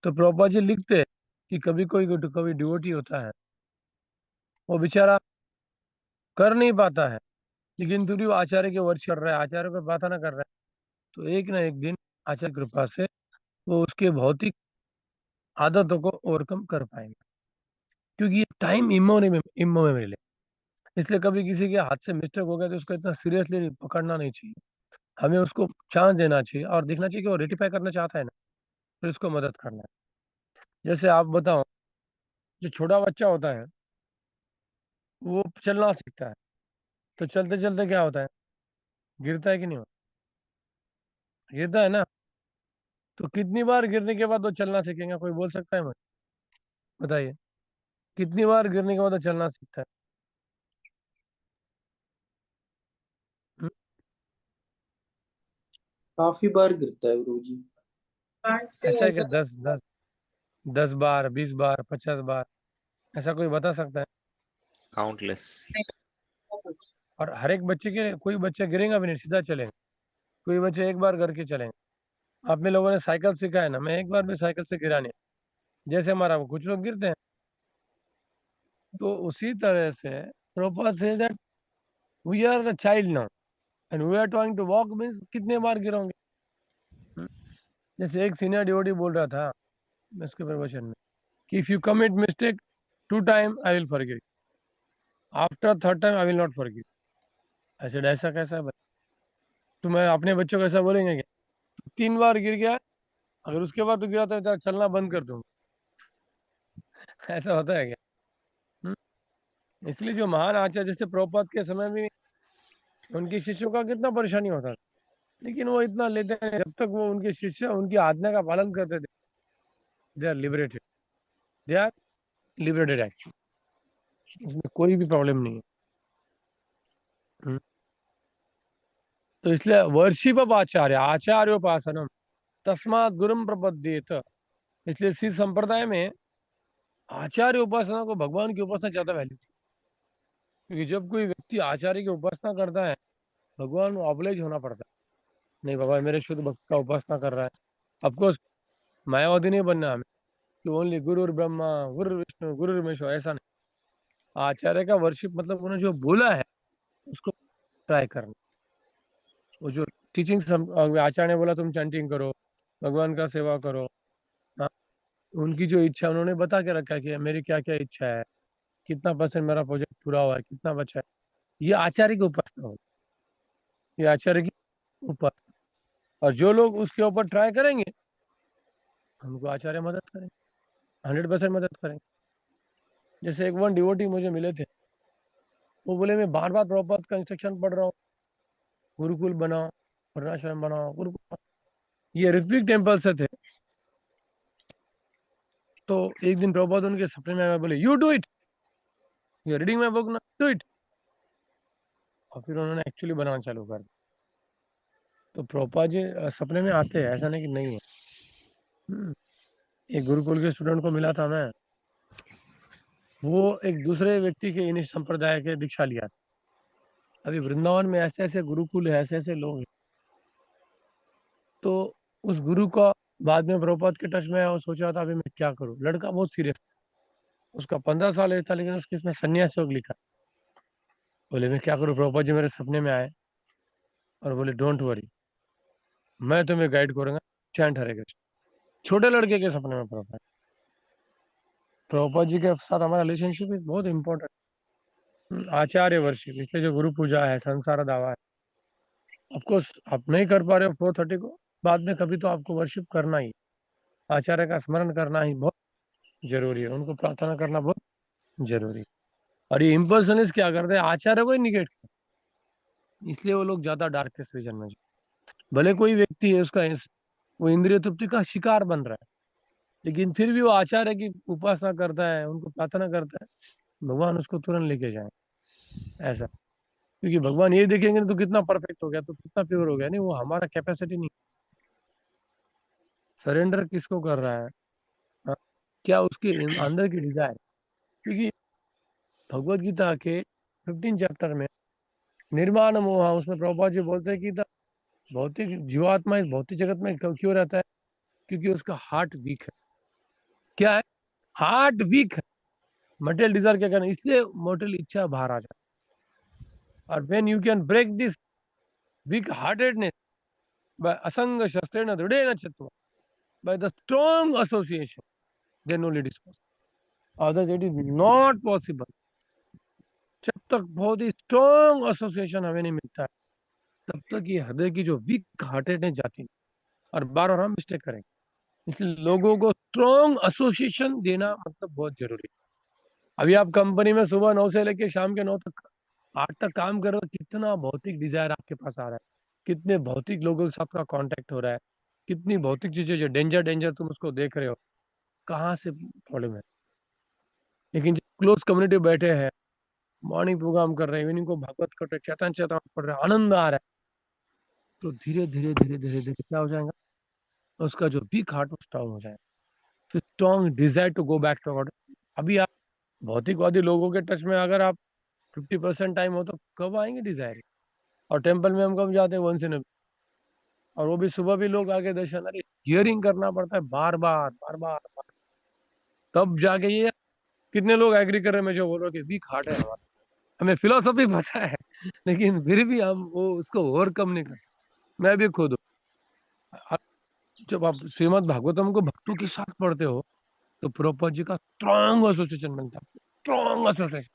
तो प्रभुपाद जी लिखते हैं कि कभी कभी डिवोटी होता है, वो बेचारा कर नहीं पाता है, लेकिन फिर भी वो आचार्य के वर्ष कर रहा है, आचार्य को प्रार्थना कर रहा है, तो एक ना एक दिन आचार्य कृपा से वो उसके भौतिक आदतों को ओवरकम कर पाएंगे, क्योंकि ये टाइम इमोमेबल है। इसलिए कभी किसी के हाथ से मिस्टेक हो गया तो उसको इतना सीरियसली पकड़ना नहीं चाहिए, हमें उसको चांस देना चाहिए और देखना चाहिए कि वो रेटिफाई करना चाहता है ना, फिर उसको मदद करना है। जैसे आप बताओ, जो छोटा बच्चा होता है वो चलना सीखता है, तो चलते चलते क्या होता है, गिरता है कि नहीं होता, गिरता है ना। तो कितनी बार गिरने के बाद वो चलना सीखेगा, कोई बोल सकता है मुझे, बताइए कितनी बार गिरने के बाद वो चलना सीखता है? हम्म? काफी बार गिरता है गुरु जी। Can't say ऐसा है as कि a 10 बार, 20 बार, 50 बार, ऐसा कोई बता सकता है? Countless. और हर एक बच्चे के, कोई बच्चा गिरेगा भी नहीं, सीधा चलेगा, कोई बच्चे एक बार करके चलेंगे। आप में लोगों ने साइकिल सीखा है ना, मैं एक बार भी साइकिल से गिरा नहीं, जैसे हमारा वो कुछ लोग गिरते हैं। तो उसी तरह से प्रभुपाद से that we are a child now and we are trying to walk, means कितने बार गिरोगे। हम्म? जैसे एक सीनियर डिवोटी बोल रहा था उसके प्रवचन में कि if you commit mistake 2 time I will forgive, after 3rd time I will not forgive. ऐसे ऐसा कैसा है भाई? तो मैं अपने बच्चों को ऐसा बोलेंगे क्या, 3 बार गिर गया, अगर उसके बाद तो गिरा तो चलना बंद कर दूंगा, ऐसा होता है क्या? इसलिए जो महान आचार्य जैसे प्रभुपाद के समय में उनके शिष्यों का कितना परेशानी होता था, लेकिन वो इतना लेते हैं जब तक वो उनके शिष्य उनकी आज्ञा का पालन करते थे, they are liberated, they are liberated actually, इसमें कोई भी प्रॉब्लम नहीं है। तो इसलिए वर्शिप ऑफ आचार्य, आचार्योपासनम तस्मात गुरुम प्रपद्येत। इसलिए सिद्ध संप्रदाय में आचार्य उपासना को भगवान की उपासना ज्यादा वैल्यू थी, क्योंकि जब कोई व्यक्ति आचार्य की उपासना करता है, भगवान को ऑब्लेज होना पड़ता है, नहीं भगवान मेरे शुद्ध भक्त का उपासना कर रहा है। ऑफकोर्स मायावादी नहीं बनना हमें कि ओनली गुरु ब्रह्मा गुरु विष्णु गुरु महेश्वर, ऐसा नहीं। आचार्य का वर्शिप मतलब उन्होंने जो बोला है उसको ट्राई करना। वो जो टीचिंग आचार्य ने बोला तुम चैंटिंग करो, भगवान का सेवा करो, हाँ, उनकी जो इच्छा उन्होंने बता के रखा कि मेरी क्या क्या इच्छा है, कितना % मेरा प्रोजेक्ट पूरा हुआ है, कितना बचा है, ये आचार्य की उपासना हो, ये आचार्य की उपासना। और जो लोग उसके ऊपर ट्राई करेंगे हमको आचार्य मदद करेंगे, 100% मदद करेंगे। जैसे एक वन डिवोटी मुझे मिले थे, वो बोले मैं बार बार प्रभुपाद का इंस्ट्रक्शन पढ़ रहा हूँ, गुरुकुल बनाओ, वर्णाश्रम बनाओ, गुरुकुल। ये ऋत्विक टेम्पल से थे। तो एक दिन प्रभुपाद उनके सपने में आए, बोले you do it, you reading my book ना, डू इट। और फिर उन्होंने एक्चुअली बनाना चालू कर दिया। तो प्रभुपाद जी सपने में आते हैं, ऐसा नहीं कि नहीं है। एक गुरुकुल के स्टूडेंट को मिला था मैं, वो एक दूसरे व्यक्ति के इन संप्रदाय के दीक्षा लिया था। अभी वृंदावन में ऐसे ऐसे गुरुकुल है, ऐसे ऐसे लोग हैं। तो उस गुरु का बाद में प्रभुपाद के टच में आया और सोच रहा था अभी मैं क्या करूं। लड़का बहुत सीरियस, उसका 15 साल एज था, लेकिन उसके इसमें सन्यास योग लिखा। बोले मैं क्या करूं, प्रभुपाद जी मेरे सपने में आए और बोले डोंट वरी, मैं तुम्हें गाइड करूंगा, चैंट हरे कृष्ण। छोटे लड़के के सपने में प्रभुपाद, प्रभुपाद जी के साथ हमारा रिलेशनशिप इज बहुत इंपॉर्टेंट। आचार्य वर्षिप, इसलिए जो गुरु पूजा है, संसार दावा है, ऑफकोर्स आप नहीं कर पा रहे हो 4:30 को, बाद में कभी तो आपको वर्शिप करना ही, आचार्य का स्मरण करना ही बहुत जरूरी है, उनको प्रार्थना करना बहुत जरूरी है। और ये इम्पर्सनलिस्ट क्या करते हैं, आचार्य को ही निगेट करते हैं। इसलिए वो लोग ज्यादा डार्केस्ट रीजन में जाते। भले कोई व्यक्ति है उसका वो इंद्रिय तृप्ति का शिकार बन रहा है, लेकिन फिर भी वो आचार्य की उपासना करता है, उनको प्रार्थना करता है, भगवान उसको तुरंत लेके जाए ऐसा। क्योंकि भगवान ये देखेंगे तो कितना परफेक्ट हो गया, तो कितना प्योर हो गया, नहीं वो हमारा कैपेसिटी नहीं। सरेंडर किसको कर रहा है, हाँ? क्या उसके अंदर की डिजायर। क्योंकि भगवत गीता के 15 चैप्टर में निर्माण मोह, उसमें प्रभुपाद जी बोलते हैं कि भौतिक जीवात्मा इस भौतिक जगत में क्यों रहता है, क्योंकि उसका हार्ट वीक है। क्या है, हार्ट वीक है, मटेरियल डिजायर क्या करना, इसलिए मटेरियल इच्छा बाहर आ जाए। और when you can break this weak heartedness by असंग शस्त्रेण दृढ़ेन चित्वा, by the strong association, then only dispose, otherwise it is not possible. जब तक बहुत ही स्ट्रॉन्ग एसोसिएशन हमें नहीं मिलता है, तब तक ये हृदय की जो वीक हार्टेडनेस जाती है, और बार बार हम मिस्टेक करेंगे। इसलिए लोगों को स्ट्रॉन्ग एसोसिएशन देना मतलब बहुत जरूरी है। अभी आप कंपनी में सुबह 9 से लेके शाम के 9 तक 8 तक काम कर रहे हो, कितना भौतिक डिजायर आपके पास आ रहा है, कितने भौतिक लोगों के साथ का कांटेक्ट हो रहा है, कितनी भौतिक चीजें जो डेंजर डेंजर तुम उसको देख रहे हो, कहाँ से प्रॉब्लम है। लेकिन जो क्लोज कम्युनिटी बैठे हैं, मॉर्निंग प्रोग्राम कर रहे हैं, इवनिंग को भागवत कर रहे हैं, चैतन्य चैतन्य पढ़ रहे हैं, आनंद आ रहा है, तो धीरे धीरे धीरे धीरे धीरे क्या हो जाएगा, उसका जो वीक हार्ट स्ट्रांग हो जाएगा, फिर strong desire to go back to God. अभी आप भौतिकवादी लोगों के टच में अगर आप 50% टाइम हो, तो कब आएंगे डिजायर। और टेम्पल में हम कब जाते हैं, वंस इन, और वो भी सुबह भी लोग आके दर्शन, अरे हियरिंग करना पड़ता है बार बार बार बार बार, तब जाके ये कितने लोग एग्री कर रहे हैं मैं जो बोल रहा हूँ कि वीक हार्ट है हमारा। हमें फिलोसफी पता है, लेकिन फिर भी हम वो उसको ओवरकम नहीं कर सकते। मैं भी खुद हूँ। जब आप श्रीमद् भागवतम को भक्तों के साथ पढ़ते हो, तो प्रभुपाद जी का स्ट्रॉन्ग एसोसिएशन मिलता है, स्ट्रॉन्ग एसोसिएशन।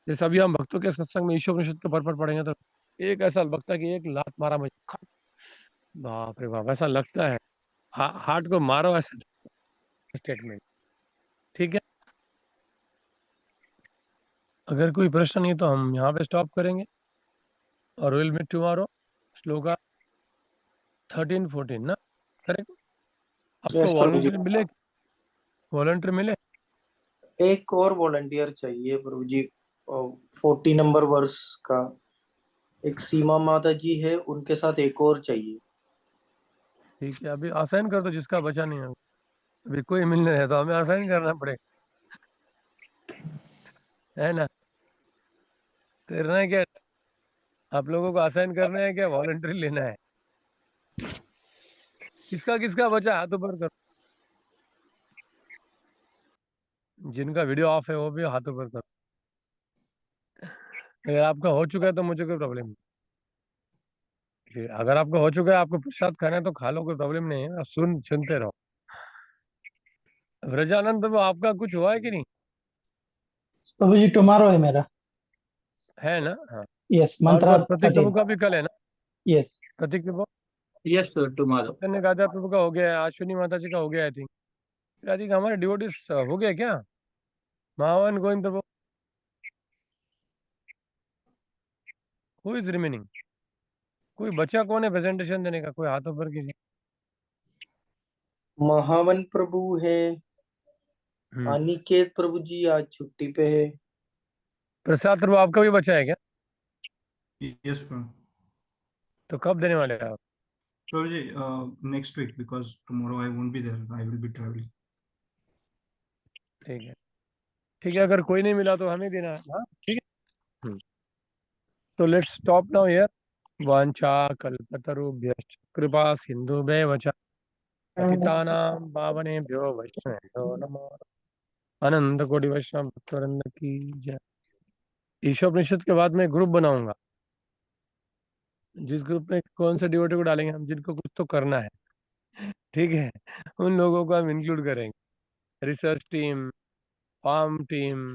जैसे अभी हम भक्तों के सत्संग में ईशोपनिषद के पर पढ़ेंगे, तो एक ऐसा लगता है कि एक लात मारा मुझे, बाप रे बाप, ऐसा लगता है हार्ट को मारो, ऐसा स्टेटमेंट। ठीक है, अगर कोई प्रश्न नहीं तो हम यहाँ पे स्टॉप करेंगे, और विल मीट टुमारो श्लोका 13-14 ना, करेक्ट। आपको यस प्रभु जी। वॉलंटियर मिले, वॉलंटियर मिले। एक और वॉलंटियर चाहिए प्रभु जी, 40 नंबर वर्ष का। एक सीमा माता जी है, उनके साथ एक और चाहिए। ठीक है, अभी असाइन कर दो जिसका बचा नहीं है, अभी कोई मिल नहीं रहा तो हमें असाइन करना पड़ेगा, है ना। करना है क्या, आप लोगों को असाइन करना है क्या, वॉलंटियर लेना है। किसका किसका बचा, हाथ ऊपर करो। जिनका वीडियो ऑफ है वो भी हाथ ऊपर करो। अगर आपका हो चुका है तो मुझे कोई प्रॉब्लम नहीं। अगर आपका हो चुका है, आपको प्रसाद खाना है तो खा लो, कोई प्रॉब्लम नहीं है, सुनते रहो। ब्रजानंद प्रभु, आपका कुछ हुआ है कि नहीं, प्रभु जी टुमारो है मेरा। है ना, हाँ। यस, और मंत्रा प्रतीक प्रभु 13। का भी कल है ना, यस। प्रतीक प्रभु। Yes, sir, tomorrow. चैतन्य गादा प्रभु का हो गया है, अश्विनी माता जी का हो गया, आई थिंक हमारे डिवोटीज हो गया क्या, महावन गोविंद प्रभु, हु इज रिमेनिंग, कोई बचा कौन है प्रेजेंटेशन देने का, कोई हाथ ऊपर कीजिए। महावन प्रभु है, हम्म, अनिकेत प्रभु जी आज छुट्टी पे है। प्रसाद प्रभु आपका भी बचा है क्या, Yes, Prabhu. तो कब देने वाले हैं आप। Prabhuji, next week because tomorrow I won't be there. I will be traveling. ठीक है, ठीक है, अगर कोई नहीं मिला तो हमें देना है, हाँ ठीक है। तो लेट्स स्टॉप नाउ हियर। वांछा कल्पतरुभ्यश्च कृपा सिंधुभ्येव च पतितानां पावनेभ्यो वैष्णवेभ्यो नमः। अनंत कोटि वैष्णव भक्तवृंद की जय। ईशोपनिषद के बाद मैं ग्रुप बनाऊंगा, जिस ग्रुप में कौन से डिवोटी को डालेंगे हम, जिनको कुछ तो करना है, ठीक है, उन लोगों को हम इंक्लूड करेंगे। रिसर्च टीम, फार्म टीम,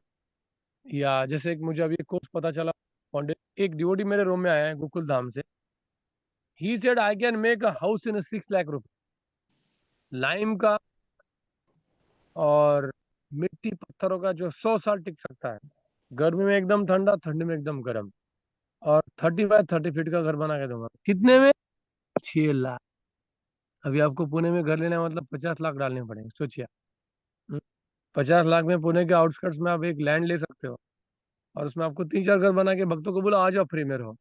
या जैसे एक मुझे अभी एक कोर्स पता चला, एक डिवोटी मेरे रूम में आया है गोकुल धाम से। He said I can make a house in 6 lakh रुपए, लाइम का और मिट्टी पत्थरों का, जो 100 साल टिक सकता है, गर्मी में एकदम ठंडा, ठंडी में एकदम गर्म, और 30 बाय 30 फीट का घर बना के दूंगा। कितने में? 6 लाख। अभी आपको पुणे में घर लेना है मतलब 50 लाख डालने पड़ेंगे, सोचिए। 50 लाख में पुणे के आउटस्कर्ट्स में आप एक लैंड ले सकते हो, और उसमें आपको 3-4 घर बना के भक्तों को बोलो आ जाओ फ्री में रहो।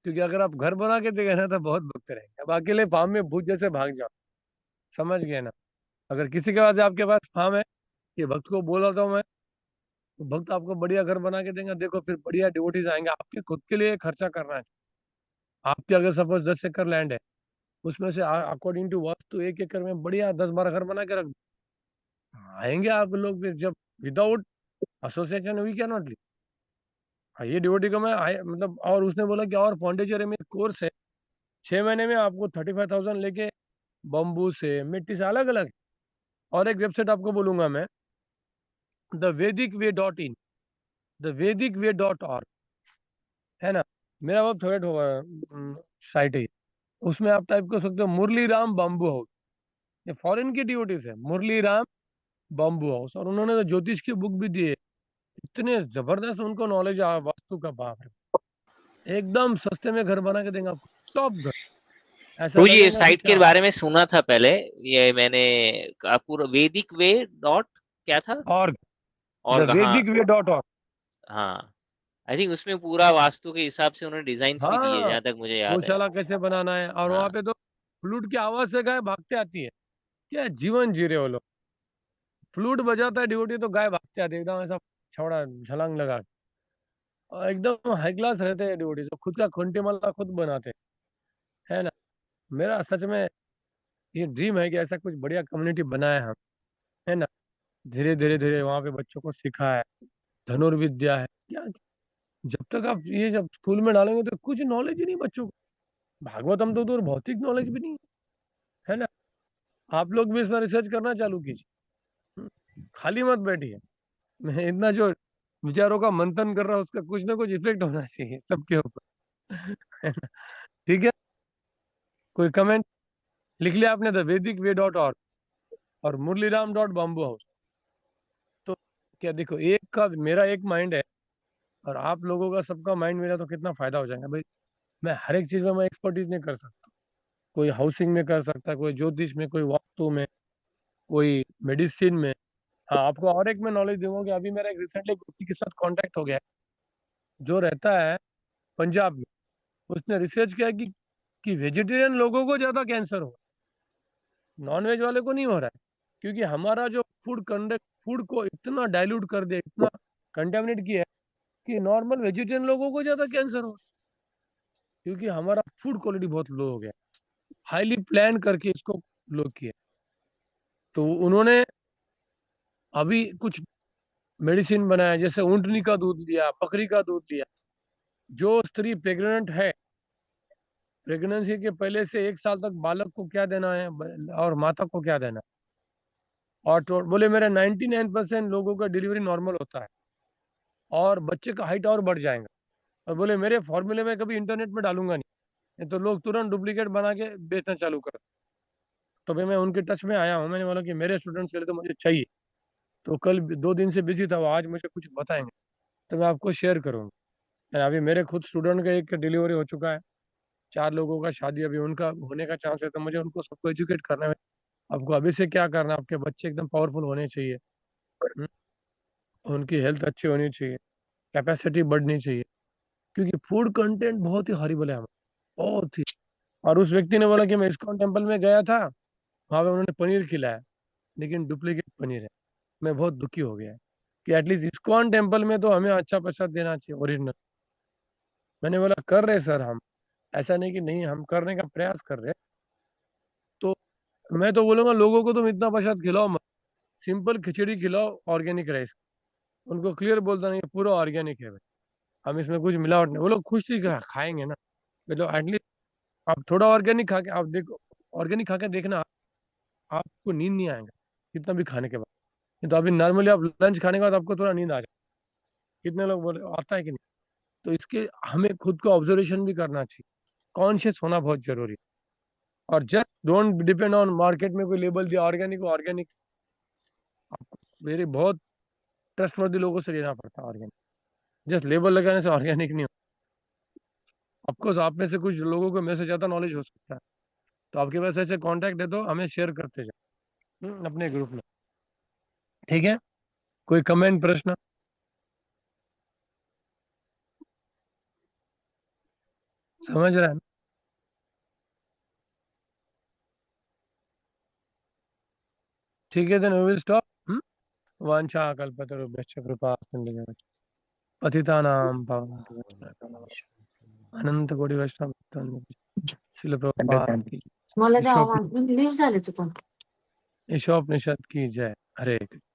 क्योंकि अगर आप घर बना के देंगे ना तो बहुत भक्त रहेंगे, अब अकेले फार्म में भूत जैसे भाग जाओ, समझ गए ना। अगर किसी के पास, आपके पास फार्म है, ये भक्त को बोल रहा हूँ मैं, तो भक्त आपको बढ़िया घर बना के देंगे। देखो फिर बढ़िया डिवोटीज आएंगे। आपके खुद के लिए खर्चा करना है। आपके अगर सपोज 10 एकड़ लैंड है, उसमें से अकॉर्डिंग टू वास्तु 1 एकड़ में बढ़िया 10-12 घर बना के रख दो। आएंगे आप लोग फिर, जब without association we can not live. ये डिवोटी को मैं मतलब, और उसने बोला कि और पौंडीचेरी में कोर्स है, 6 महीने में आपको 35,000 लेके बम्बू से, मिट्टी से, अलग अलग। और एक वेबसाइट आपको बोलूंगा मैं, thevedic.way.in, thevedic.way.org, है ना, मेरा वो फेवरेट होगा साइट है। उसमें आप टाइप कर सकते हो मुरली राम बम्बू हाउस। ये फॉरेन की डिवोटीज है, मुरली राम बम्बू हाउस, और उन्होंने तो ज्योतिष की बुक भी दी है। इतने जबरदस्त उनको नॉलेज है वास्तु का, बाप रे, एकदम सस्ते में घर बना के देंगे आपको, टॉप घर। ऐसा प्रभु जी, ये लगेगा कि साइट के क्या बारे में सुना था पहले, ये मैंने पूरा वैदिक वे डॉट क्या था, ऑर्ग, और हाँ thevedic.way.org। हाँ, आई थिंक उसमें पूरा वास्तु के हिसाब से उन्होंने डिजाइन्स भी दिए, हाँ, जहां तक मुझे याद है। गौशाला कैसे बनाना है, और वहां हाँ पे तो फ्लूट की आवाज से गाय भागते आती है। क्या जीवन जी रहे हो लोग। फ्लूट बजाता है डिवोटी तो गाय भागते आती है, एकदम ऐसा छौड़ा छलांग लगा के। और एकदम हाई क्लास रहते हैं डिवोटी, तो खुद का खोंटी माला खुद बनाते हैं, है ना। मेरा सच में ये ड्रीम है कि ऐसा कुछ बढ़िया कम्युनिटी बनाए हम, है ना। धीरे धीरे धीरे वहाँ पे बच्चों को सिखाए, धनुर्विद्या है क्या। जब तक आप ये जब स्कूल में डालेंगे तो कुछ नॉलेज ही नहीं बच्चों को, भागवतम तो दूर, भौतिक नॉलेज भी नहीं है ना। आप लोग भी इसमें रिसर्च करना चालू कीजिए। खाली मत बैठिए। मैं इतना जो विचारों का मंथन कर रहा हूँ, उसका कुछ ना कुछ इफेक्ट होना चाहिए सबके ऊपर, है ना। ठीक है, कोई कमेंट लिख लिया आपने, thevedic.way.org और murliram.bamboo हाउस। तो क्या देखो, एक का मेरा एक माइंड है, और आप लोगों का सबका माइंड मेरा, तो कितना फायदा हो जाएगा भाई। मैं हर एक चीज में मैं एक्सपर्टीज नहीं कर सकता। कोई हाउसिंग में कर सकता है, कोई ज्योतिष में, कोई वास्तु में, कोई मेडिसिन में। हाँ, आपको और एक मैं नॉलेज दूंगा कि अभी मेरा एक रिसेंटली व्यक्ति के साथ कांटेक्ट हो गया है, जो रहता है पंजाब में। उसने रिसर्च किया कि वेजिटेरियन लोगों को ज्यादा कैंसर हो, नॉन वेज वाले को नहीं हो रहा है। क्योंकि हमारा जो फूड को इतना डाइल्यूट कर दिया, इतना कंटेमिनेट किया है, कि नॉर्मल वेजिटेरियन लोगों को ज्यादा कैंसर हो। क्योंकि हमारा फूड क्वालिटी बहुत लो हो गया, हाईली प्लान करके इसको लो किया। तो उन्होंने अभी कुछ मेडिसिन बनाया, जैसे ऊँटनी का दूध लिया, बकरी का दूध लिया। जो स्त्री प्रेग्नेंट है, प्रेगनेंसी के पहले से 1 साल तक बालक को क्या देना है और माता को क्या देना है। और तो बोले मेरे 99% लोगों का डिलीवरी नॉर्मल होता है, और बच्चे का हाइट और बढ़ जाएगा। और बोले मेरे फॉर्मूले में कभी इंटरनेट में डालूंगा नहीं तो लोग तुरंत डुप्लीकेट बना के बेचना चालू कर। तो भाई मैं उनके टच में आया हूँ, मैंने बोला कि मेरे स्टूडेंट्स के लिए तो मुझे चाहिए। तो कल 2 दिन से बिजी था वो, आज मुझे कुछ बताएंगे तो मैं आपको शेयर करूँगा। अभी मेरे खुद स्टूडेंट का एक डिलीवरी हो चुका है, 4 लोगों का शादी अभी उनका होने का चांस है। तो मुझे उनको सबको एजुकेट करना है। आपको अभी से क्या करना है, आपके बच्चे एकदम पावरफुल होने चाहिए, हम्म, उनकी हेल्थ अच्छी होनी चाहिए, कैपेसिटी बढ़नी चाहिए। क्योंकि फूड कंटेंट बहुत ही हॉरिबल है हमारा, बहुत ही। और उस व्यक्ति ने बोला कि मैं इस्कॉन टेम्पल में गया था, वहाँ पे उन्होंने पनीर खिलाया, लेकिन डुप्लीकेट पनीर है। मैं बहुत दुखी हो गया कि एटलीस्ट इस्कॉन टेम्पल में तो हमें अच्छा प्रसाद देना चाहिए, ओरिजिनल। मैंने बोला कर रहे सर हम, ऐसा नहीं कि नहीं, हम करने का प्रयास कर रहे। तो मैं तो बोलूंगा लोगों को तुम इतना प्रसाद खिलाओ मत, सिंपल खिचड़ी खिलाओ ऑर्गेनिक राइस, उनको क्लियर बोलता नहीं पूरा ऑर्गेनिक है भाई, हम इसमें कुछ मिलावट नहीं, वो लोग खुश ही खाएंगे ना। मतलब एटलीस्ट आप थोड़ा ऑर्गेनिक खा के आप देखो, ऑर्गेनिक खा के देखना आपको नींद नहीं आएगा कितना भी खाने के बाद। नहीं तो अभी नॉर्मली आप लंच खाने के बाद आपको थोड़ा नींद आ जाए, कितने लोग बोले आता है कि नहीं। तो इसके हमें खुद को ऑब्जर्वेशन भी करना चाहिए, कॉन्शियस होना बहुत जरूरी है। और just don't depend on market में कोई लेबल दिया ऑर्गेनिक ऑर्गेनिक, आपको मेरे बहुत ट्रस्टवर्दी लोगों से लेना पड़ता है ऑर्गेनिक, जस्ट लेबल लगाने से ऑर्गेनिक नहीं होता। ऑफकोर्स आप में से कुछ लोगों को मेरे से ज़्यादा नॉलेज हो सकता है, तो आपके पास ऐसे कॉन्टैक्ट है तो हमें शेयर करते जाओ अपने ग्रुप में, ठीक है। कोई कमेंट प्रश्न? समझ रहे हैं? ठीक है, देन वी विल स्टॉप। वांछा कल्पतरुभ्यश्च कृपा सिन्धुभ्यश्च पतितानां पावनेभ्यो अनंत कोटि वैष्णव श्रील प्रभुपाद की मला गावात लीव्ह झाले चुकून. ईशोपनिषद की जय। हरे कृष्ण।